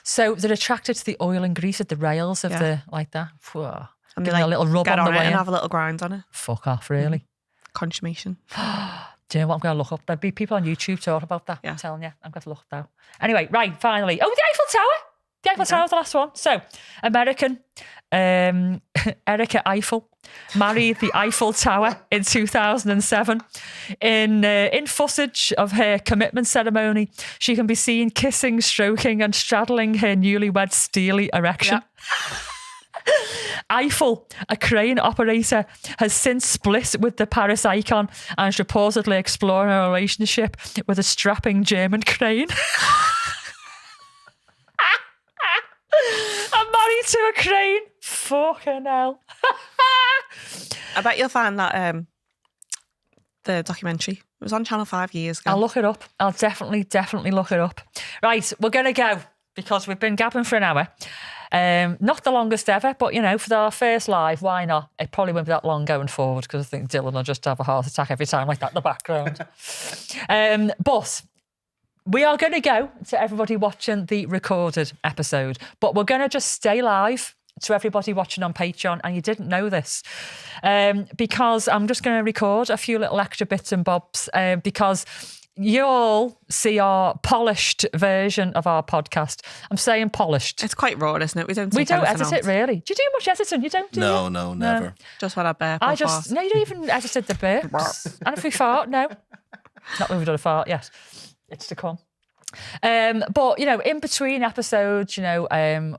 So they're attracted to the oil and grease at the rails of the like that. Whoa. And they Give it like a little rub get on the it way and in. have a little grind on it. Fuck off, really. Consummation. Do you know what I'm going to look up? There'll be people on YouTube talking about that. Yeah. I'm telling you. I'm going to look now. Anyway, right, finally. Oh, the Eiffel Tower. The Eiffel Tower was the last one. So, American Erica Eiffel married the Eiffel Tower in 2007. In footage of her commitment ceremony, she can be seen kissing, stroking and straddling her newlywed steely erection. Yeah. Eiffel, a crane operator, has since split with the Paris icon and is reportedly exploring a relationship with a strapping German crane. I'm married to a crane. Fucking hell. I bet you'll find that the documentary. It was on Channel 5 years ago. I'll look it up. I'll definitely look it up. Right, we're going to go because we've been gabbing for an hour. Not the longest ever, but, you know, for our first live, why not? It probably won't be that long going forward because I think Dylan will just have a heart attack every time like that in the background. But we are going to go to everybody watching the recorded episode, but we're going to just stay live to everybody watching on Patreon, and you didn't know this, because I'm just going to record a few little extra bits and bobs, because you all see our polished version of our podcast. I'm saying polished. It's quite raw, isn't it? We don't edit it, really. Do you do much editing? You don't, do you? No, never. Just when I burp. No, you don't even edited the burps. And if we fart, no. Not when we've done a fart, yes. It's to come. But, you know, in between episodes, you know,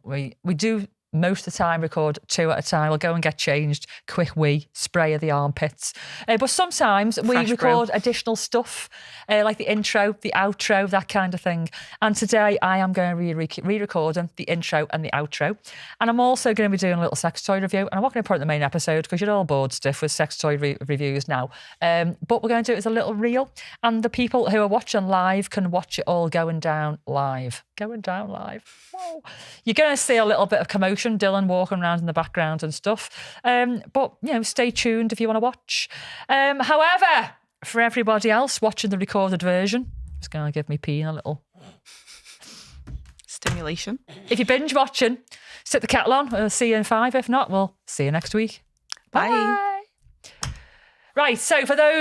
we do most of the time record 2 at a time. We'll go and get changed, quick wee, spray of the armpits. But sometimes we record additional stuff, like the intro, the outro, that kind of thing. And today I am going to be re-recording the intro and the outro. And I'm also going to be doing a little sex toy review. And I'm not going to put it in the main episode because you're all bored stiff with sex toy reviews now. But we're going to do it as a little reel. And the people who are watching live can watch it all going down live. Going down live. Whoa. You're going to see a little bit of commotion, Dylan walking around in the background and stuff. But, you know, stay tuned if you want to watch. However, for everybody else watching the recorded version, it's going to give me peeing a little stimulation. If you're binge watching, sit the kettle on. We'll see you in 5. If not, we'll see you next week. Bye. Bye. Right, so for those